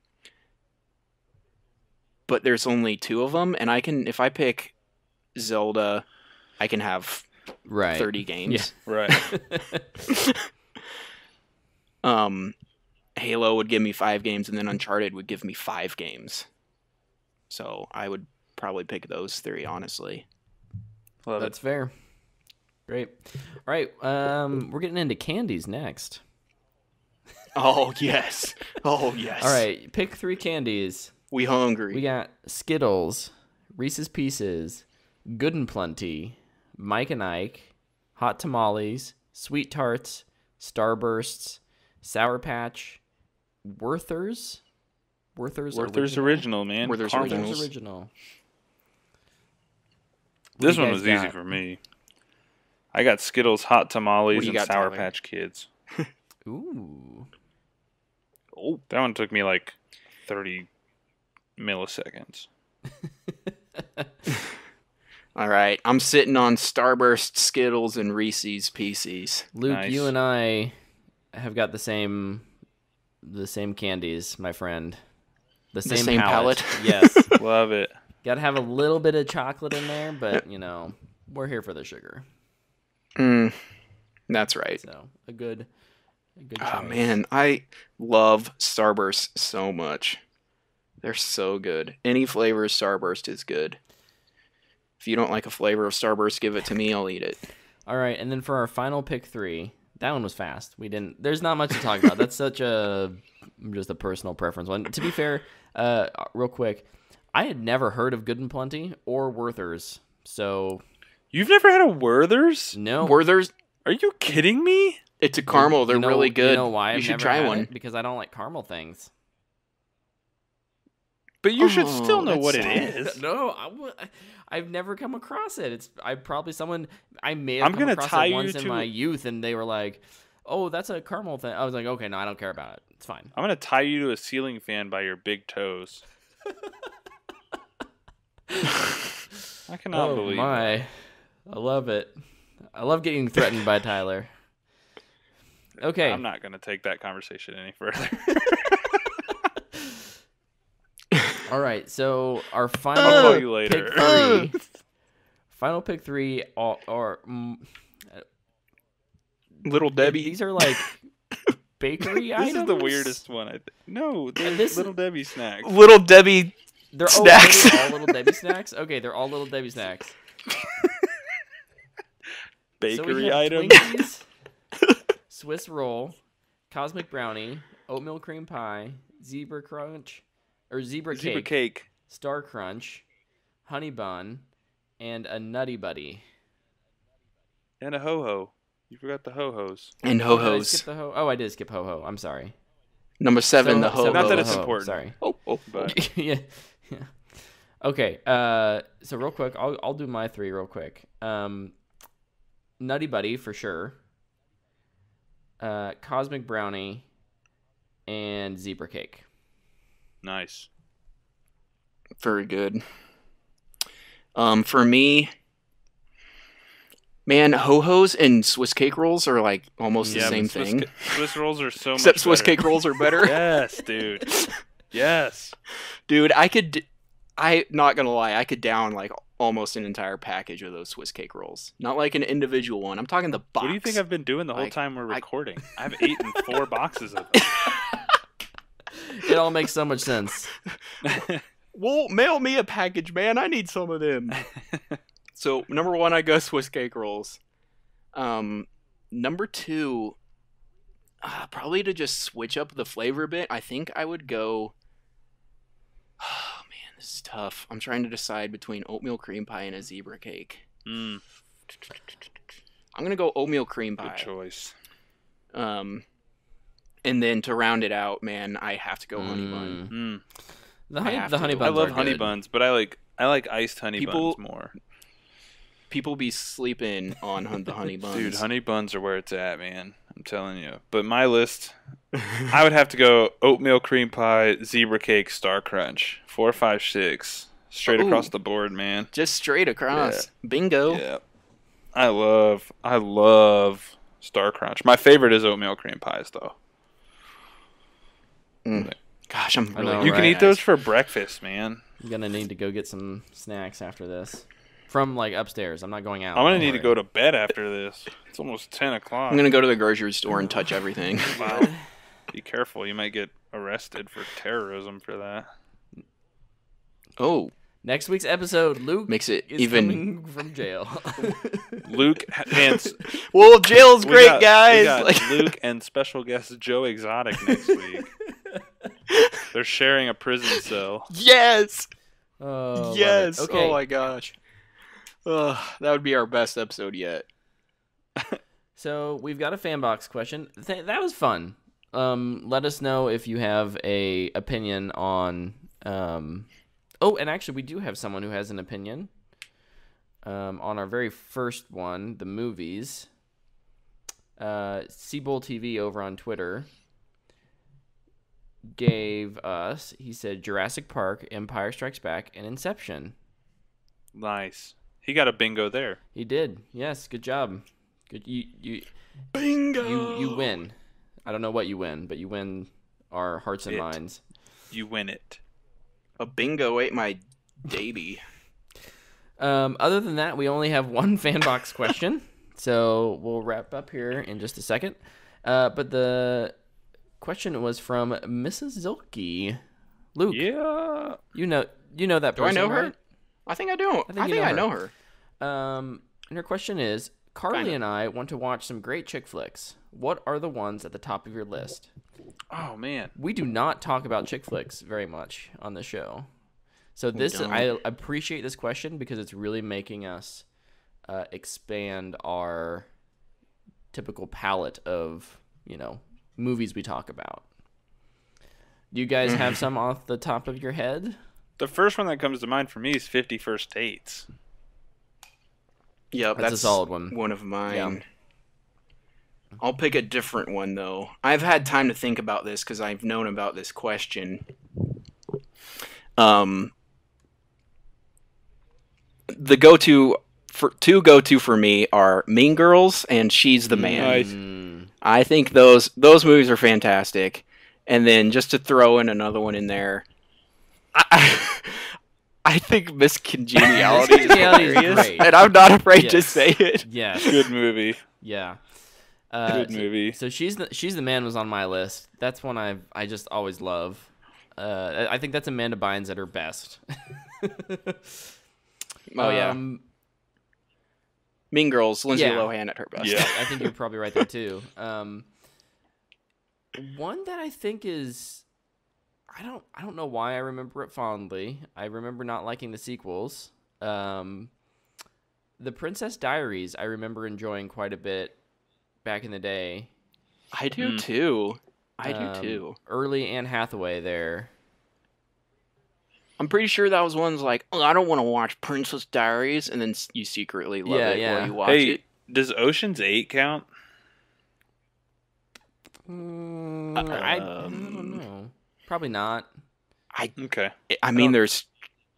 But there's only 2 of them, and if I pick Zelda, I can have 30 games. Right. Halo would give me 5 games, and then Uncharted would give me 5 games. So I would probably pick those 3, honestly. That's fair. Great. All right, we're getting into candies next. Oh, yes. Oh, yes. All right, pick 3 candies. We hungry. We got Skittles, Reese's Pieces, Good and Plenty, Mike and Ike, Hot Tamales, Sweet Tarts, Starbursts, Sour Patch, Werther's original, man. Werther's Caramels. Originals. Original. This What do one you was guys easy got? for me. I got Skittles, Hot What Tamales, do you and got, Sour Tyler? Patch Kids. Ooh. Oh, That one took me like 30 milliseconds. all right. I'm sitting on Starburst, Skittles, and Reese's Pieces. Luke, Nice. you and I have got the same candies, my friend. The same palette? Yes. Love it. Got to have a little bit of chocolate in there, but we're here for the sugar. That's right. So a good choice. Oh, man. I love Starburst so much. They're so good. Any flavor of Starburst is good. If you don't like a flavor of Starburst, give it to me. I'll eat it. All right, and then for our final pick 3, that one was fast. There's not much to talk about. That's just a personal preference one. To be fair, real quick, I had never heard of Good and Plenty or Werther's. So You've never had a Werther's? no. Werther's, Are you kidding me? it's a caramel. They're really good. You know why? You I've should never try had one. it? Because I don't like caramel things. But you should Oh, still know that's what it sad. is. No, I've never come across it. I may have I'm come gonna across tie it you once in to- my youth, and they were like, "Oh, that's a caramel thing." I was like, "Okay, no, I don't care about it. It's fine." I'm going to tie you to a ceiling fan by your big toes. I cannot believe it. I love it. I love getting threatened by Tyler. Okay. I'm not going to take that conversation any further. All right. So our I'll final call you later. pick 3. Final pick 3 are Little Debbie. These are like bakery items. This is the weirdest one. I think. No, they're this- Little Debbie snacks. Little Debbie. They're Snacks. they're all Little Debbie snacks. Okay, they're all Little Debbie snacks. So we Bakery have items. Twinkies, Swiss roll, cosmic brownie, oatmeal cream pie, zebra crunch, or zebra cake, star crunch, honey bun, and a nutty buddy. And a ho-ho. You forgot the ho-hos. And Did I ho-hos. skip the ho? Oh, I did skip ho ho. I'm sorry. Number 7, the So- ho-ho. Not that ho, it's ho. important. Sorry. Oh. But yeah. Okay. So real quick, I'll do my 3 real quick. Nutty Buddy for sure. Cosmic Brownie, and Zebra Cake. nice. Very good. For me, man, ho-hos and Swiss cake rolls are like almost the same but thing. Swiss rolls are so Except much Swiss better. cake rolls are better. Yes, dude. Yes. Dude, not gonna lie, I could down like almost an entire package of those Swiss cake rolls. Not like an individual one. I'm talking the box. What do you think I've been doing the whole Like, time we're recording? I've eaten 4 boxes of them. It all makes so much sense. Well, mail me a package, man. I need some of them. So, number 1, I go Swiss cake rolls. Number 2, probably to just switch up the flavor a bit, I think I would go... Oh, man, this is tough. I'm trying to decide between oatmeal cream pie and a zebra cake. Mm, I'm going to go oatmeal cream good pie. choice. And then to round it out, man, I have to go honey bun. Mm. The I have honey to. buns I love are honey good. buns, but I like iced honey People- buns more. People be sleeping on the honey buns. Dude, honey buns are where it's at, man. I'm telling you. But my list, I would have to go oatmeal cream pie, zebra cake, star crunch, 4, 5, 6, straight across the board, man. Just straight across. Yeah. Bingo. Yeah. I love star crunch. My favorite is oatmeal cream pies, though. Gosh, I'm really. You can eat those for breakfast, man. I'm gonna need to go get some snacks after this. From like upstairs. I'm not going out. I'm gonna need to go to bed after this. It's almost 10 o'clock. I'm gonna go to the grocery store and touch everything. Wow. Be careful. You might get arrested for terrorism for that. Oh. Next week's episode, Luke makes it is even coming from jail. Luke and well, jail's great, guys. We got Luke and special guest Joe Exotic next week. They're sharing a prison cell. Yes. Oh, yes. Okay. Oh my gosh. That would be our best episode yet. So we've got a Fanbox question. That was fun. Let us know if you have a opinion on. Oh, and actually, we do have someone who has an opinion on our very first one, the movies. Seabull TV over on Twitter gave us. He said Jurassic Park, Empire Strikes Back, and Inception. Nice. He got a bingo there. He did. Yes, good job. Good. You bingo. You win. I don't know what you win, but you win our hearts and minds. You win it. A bingo ate my baby. Other than that, we only have one Fanbox question, so we'll wrap up here in just a second. But the question was from Mrs. Zilke. Luke. Yeah. You know that person, do I know her? Right? I think I do. I think I know her. And her question is, Carly and I want to watch some great chick flicks. What are the ones at the top of your list? Oh, man. We do not talk about chick flicks very much on the show. So I appreciate this question because it's really making us expand our typical palette of, movies we talk about. Do you guys have some off the top of your head? The first one that comes to mind for me is 50 First Dates. Yep, that's a solid one. One of mine. Yeah. I'll pick a different one, though. I've had time to think about this because I've known about this question. The go-to for me are Mean Girls and She's the Man. Nice. I think those movies are fantastic. And then just to throw in another one in there, I think Miss Congeniality is hilarious, great. and I'm not afraid to say it. Yes. Good movie. Yeah. Good movie. So She's the Man was on my list. That's one I just always love. I think that's Amanda Bynes at her best. Oh yeah. Mean Girls, Lindsay Lohan at her best. Yeah. I think you're probably right there too. One that I think is, I don't know why I remember it fondly. I remember not liking the sequels. The Princess Diaries I remember enjoying quite a bit back in the day. I do too. I do too. Early Anne Hathaway there. I'm pretty sure that was one's like, oh, I don't want to watch Princess Diaries, and then you secretly love it while you watch it. Does Ocean's 8 count? I don't know. Probably not. Okay. I mean, there's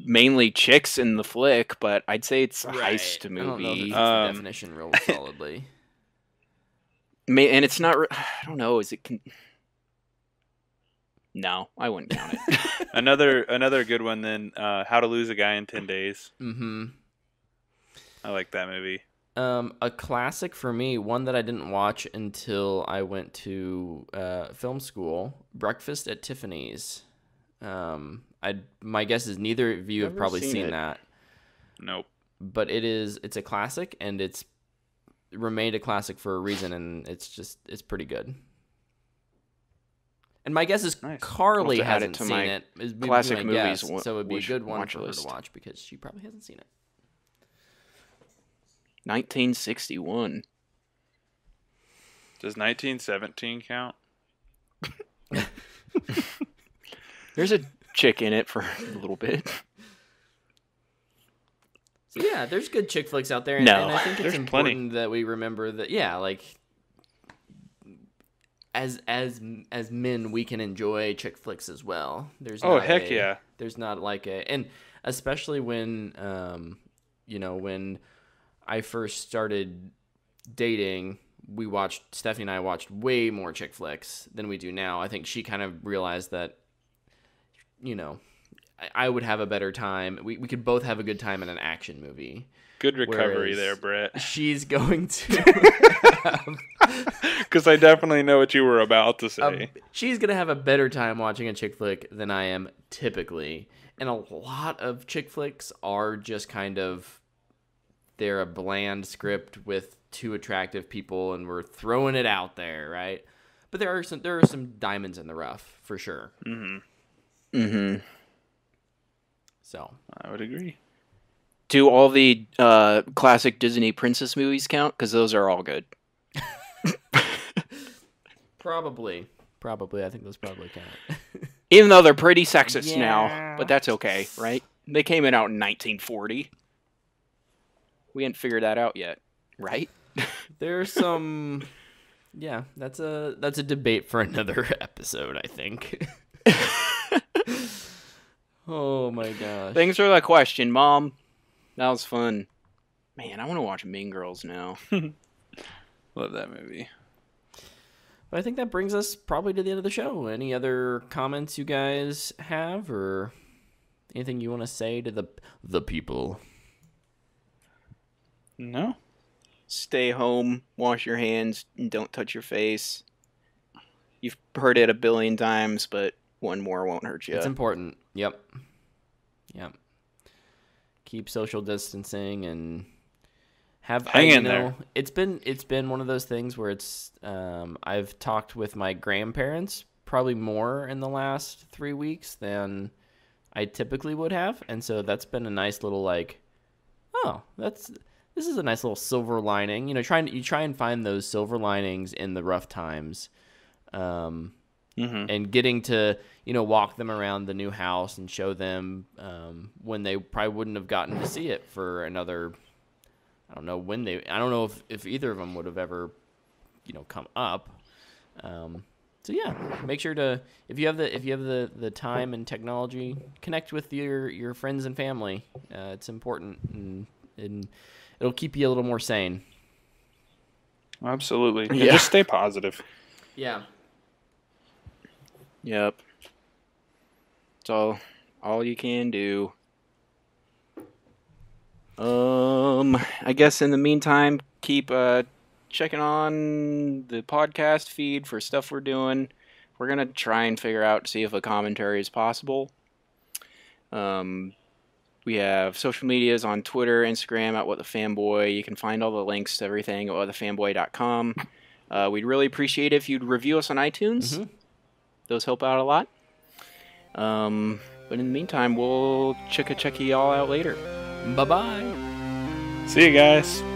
mainly chicks in the flick, but I'd say it's a heist movie. I don't know if it's the definition real solidly. And it's not. I don't know. Is it? No, I wouldn't count it. Another good one then. How to Lose a Guy in 10 Days. Mm-hmm. I like that movie. A classic for me, one that I didn't watch until I went to film school, Breakfast at Tiffany's. My guess is neither of you have probably seen that. Nope. But it's a classic, and it's remained a classic for a reason, and it's pretty good. And my guess is Carly hasn't seen it. Classic movies, so it would be a good one for her to watch because she probably hasn't seen it. 1961. Does 1917 count? There's a chick in it for a little bit. So yeah, there's good chick flicks out there, and, No, and I think it's there's important that we remember that. Yeah, like as men, we can enjoy chick flicks as well. There's yeah. There's not like and especially when when I first started dating, Stephanie and I watched way more chick flicks than we do now. I think she kind of realized that, I would have a better time. We could both have a good time in an action movie. Good recovery there, Brett. She's going to Because I definitely know what you were about to say. She's going to have a better time watching a chick flick than I am typically. And a lot of chick flicks are just kind of, they're a bland script with two attractive people and we're throwing it out there, right? But there are some diamonds in the rough for sure. Mm-hmm. Mm-hmm. So I would agree. Do all the classic Disney princess movies count? Because those are all good. Probably. I think those probably count. Even though they're pretty sexist now, but that's okay, right? They came out in 1940. We hadn't figured that out yet, right? There's some, yeah. That's a debate for another episode, I think. Oh my gosh. Thanks for that question, Mom. That was fun. Man, I want to watch Mean Girls now. Love that movie. But I think that brings us probably to the end of the show. Any other comments you guys have, or anything you want to say to the people? No. Stay home, wash your hands, and don't touch your face. You've heard it a billion times, but one more won't hurt you. It's important. Yep. Keep social distancing and hang in there. It's been one of those things where it's I've talked with my grandparents probably more in the last 3 weeks than I typically would have, and so that's been a nice little this is a nice little silver lining. You try and find those silver linings in the rough times. And getting to, walk them around the new house and show them when they probably wouldn't have gotten to see it for another, I don't know if either of them would have ever, come up. So yeah, make sure to, if you have the time and technology, connect with your friends and family. It's important, and it'll keep you a little more sane. Absolutely. Yeah. Just stay positive. Yeah. Yep. It's all you can do. I guess in the meantime, keep checking on the podcast feed for stuff we're doing. We're gonna try and figure out, see if a commentary is possible. We have social medias on Twitter, Instagram at WhatTheFanboy. You can find all the links to everything at whatthefanboy.com. We'd really appreciate it if you'd review us on iTunes. Mm-hmm. Those help out a lot. But in the meantime, we'll check y'all out later. Bye-bye. See you guys.